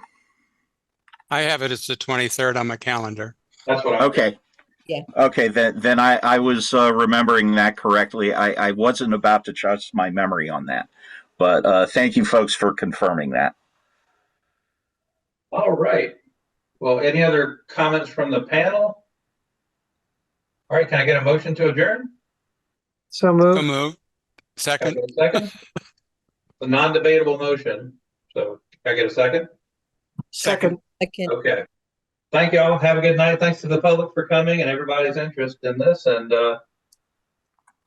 have it as the 23rd on my calendar. That's what. Okay. Yeah. Okay, then I was remembering that correctly. I wasn't about to trust my memory on that. But thank you, folks, for confirming that. All right. Well, any other comments from the panel? All right. Can I get a motion to adjourn? So moved. So moved. Second. Can I get a second? The non-debatable motion. So can I get a second? Second. Okay. Thank you all. Have a good night. Thanks to the public for coming and everybody's interest in this. And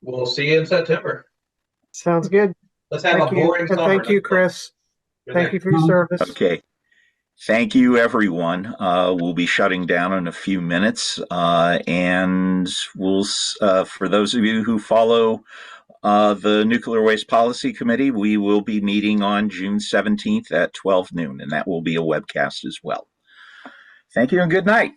we'll see you in September. Sounds good. Let's have a boring summer. Thank you, Chris. Thank you for your service. Okay. Thank you, everyone. We'll be shutting down in a few minutes. And we'll, for those of you who follow the Nuclear Waste Policy Committee, we will be meeting on June 17th at 12 noon, and that will be a webcast as well. Thank you and good night.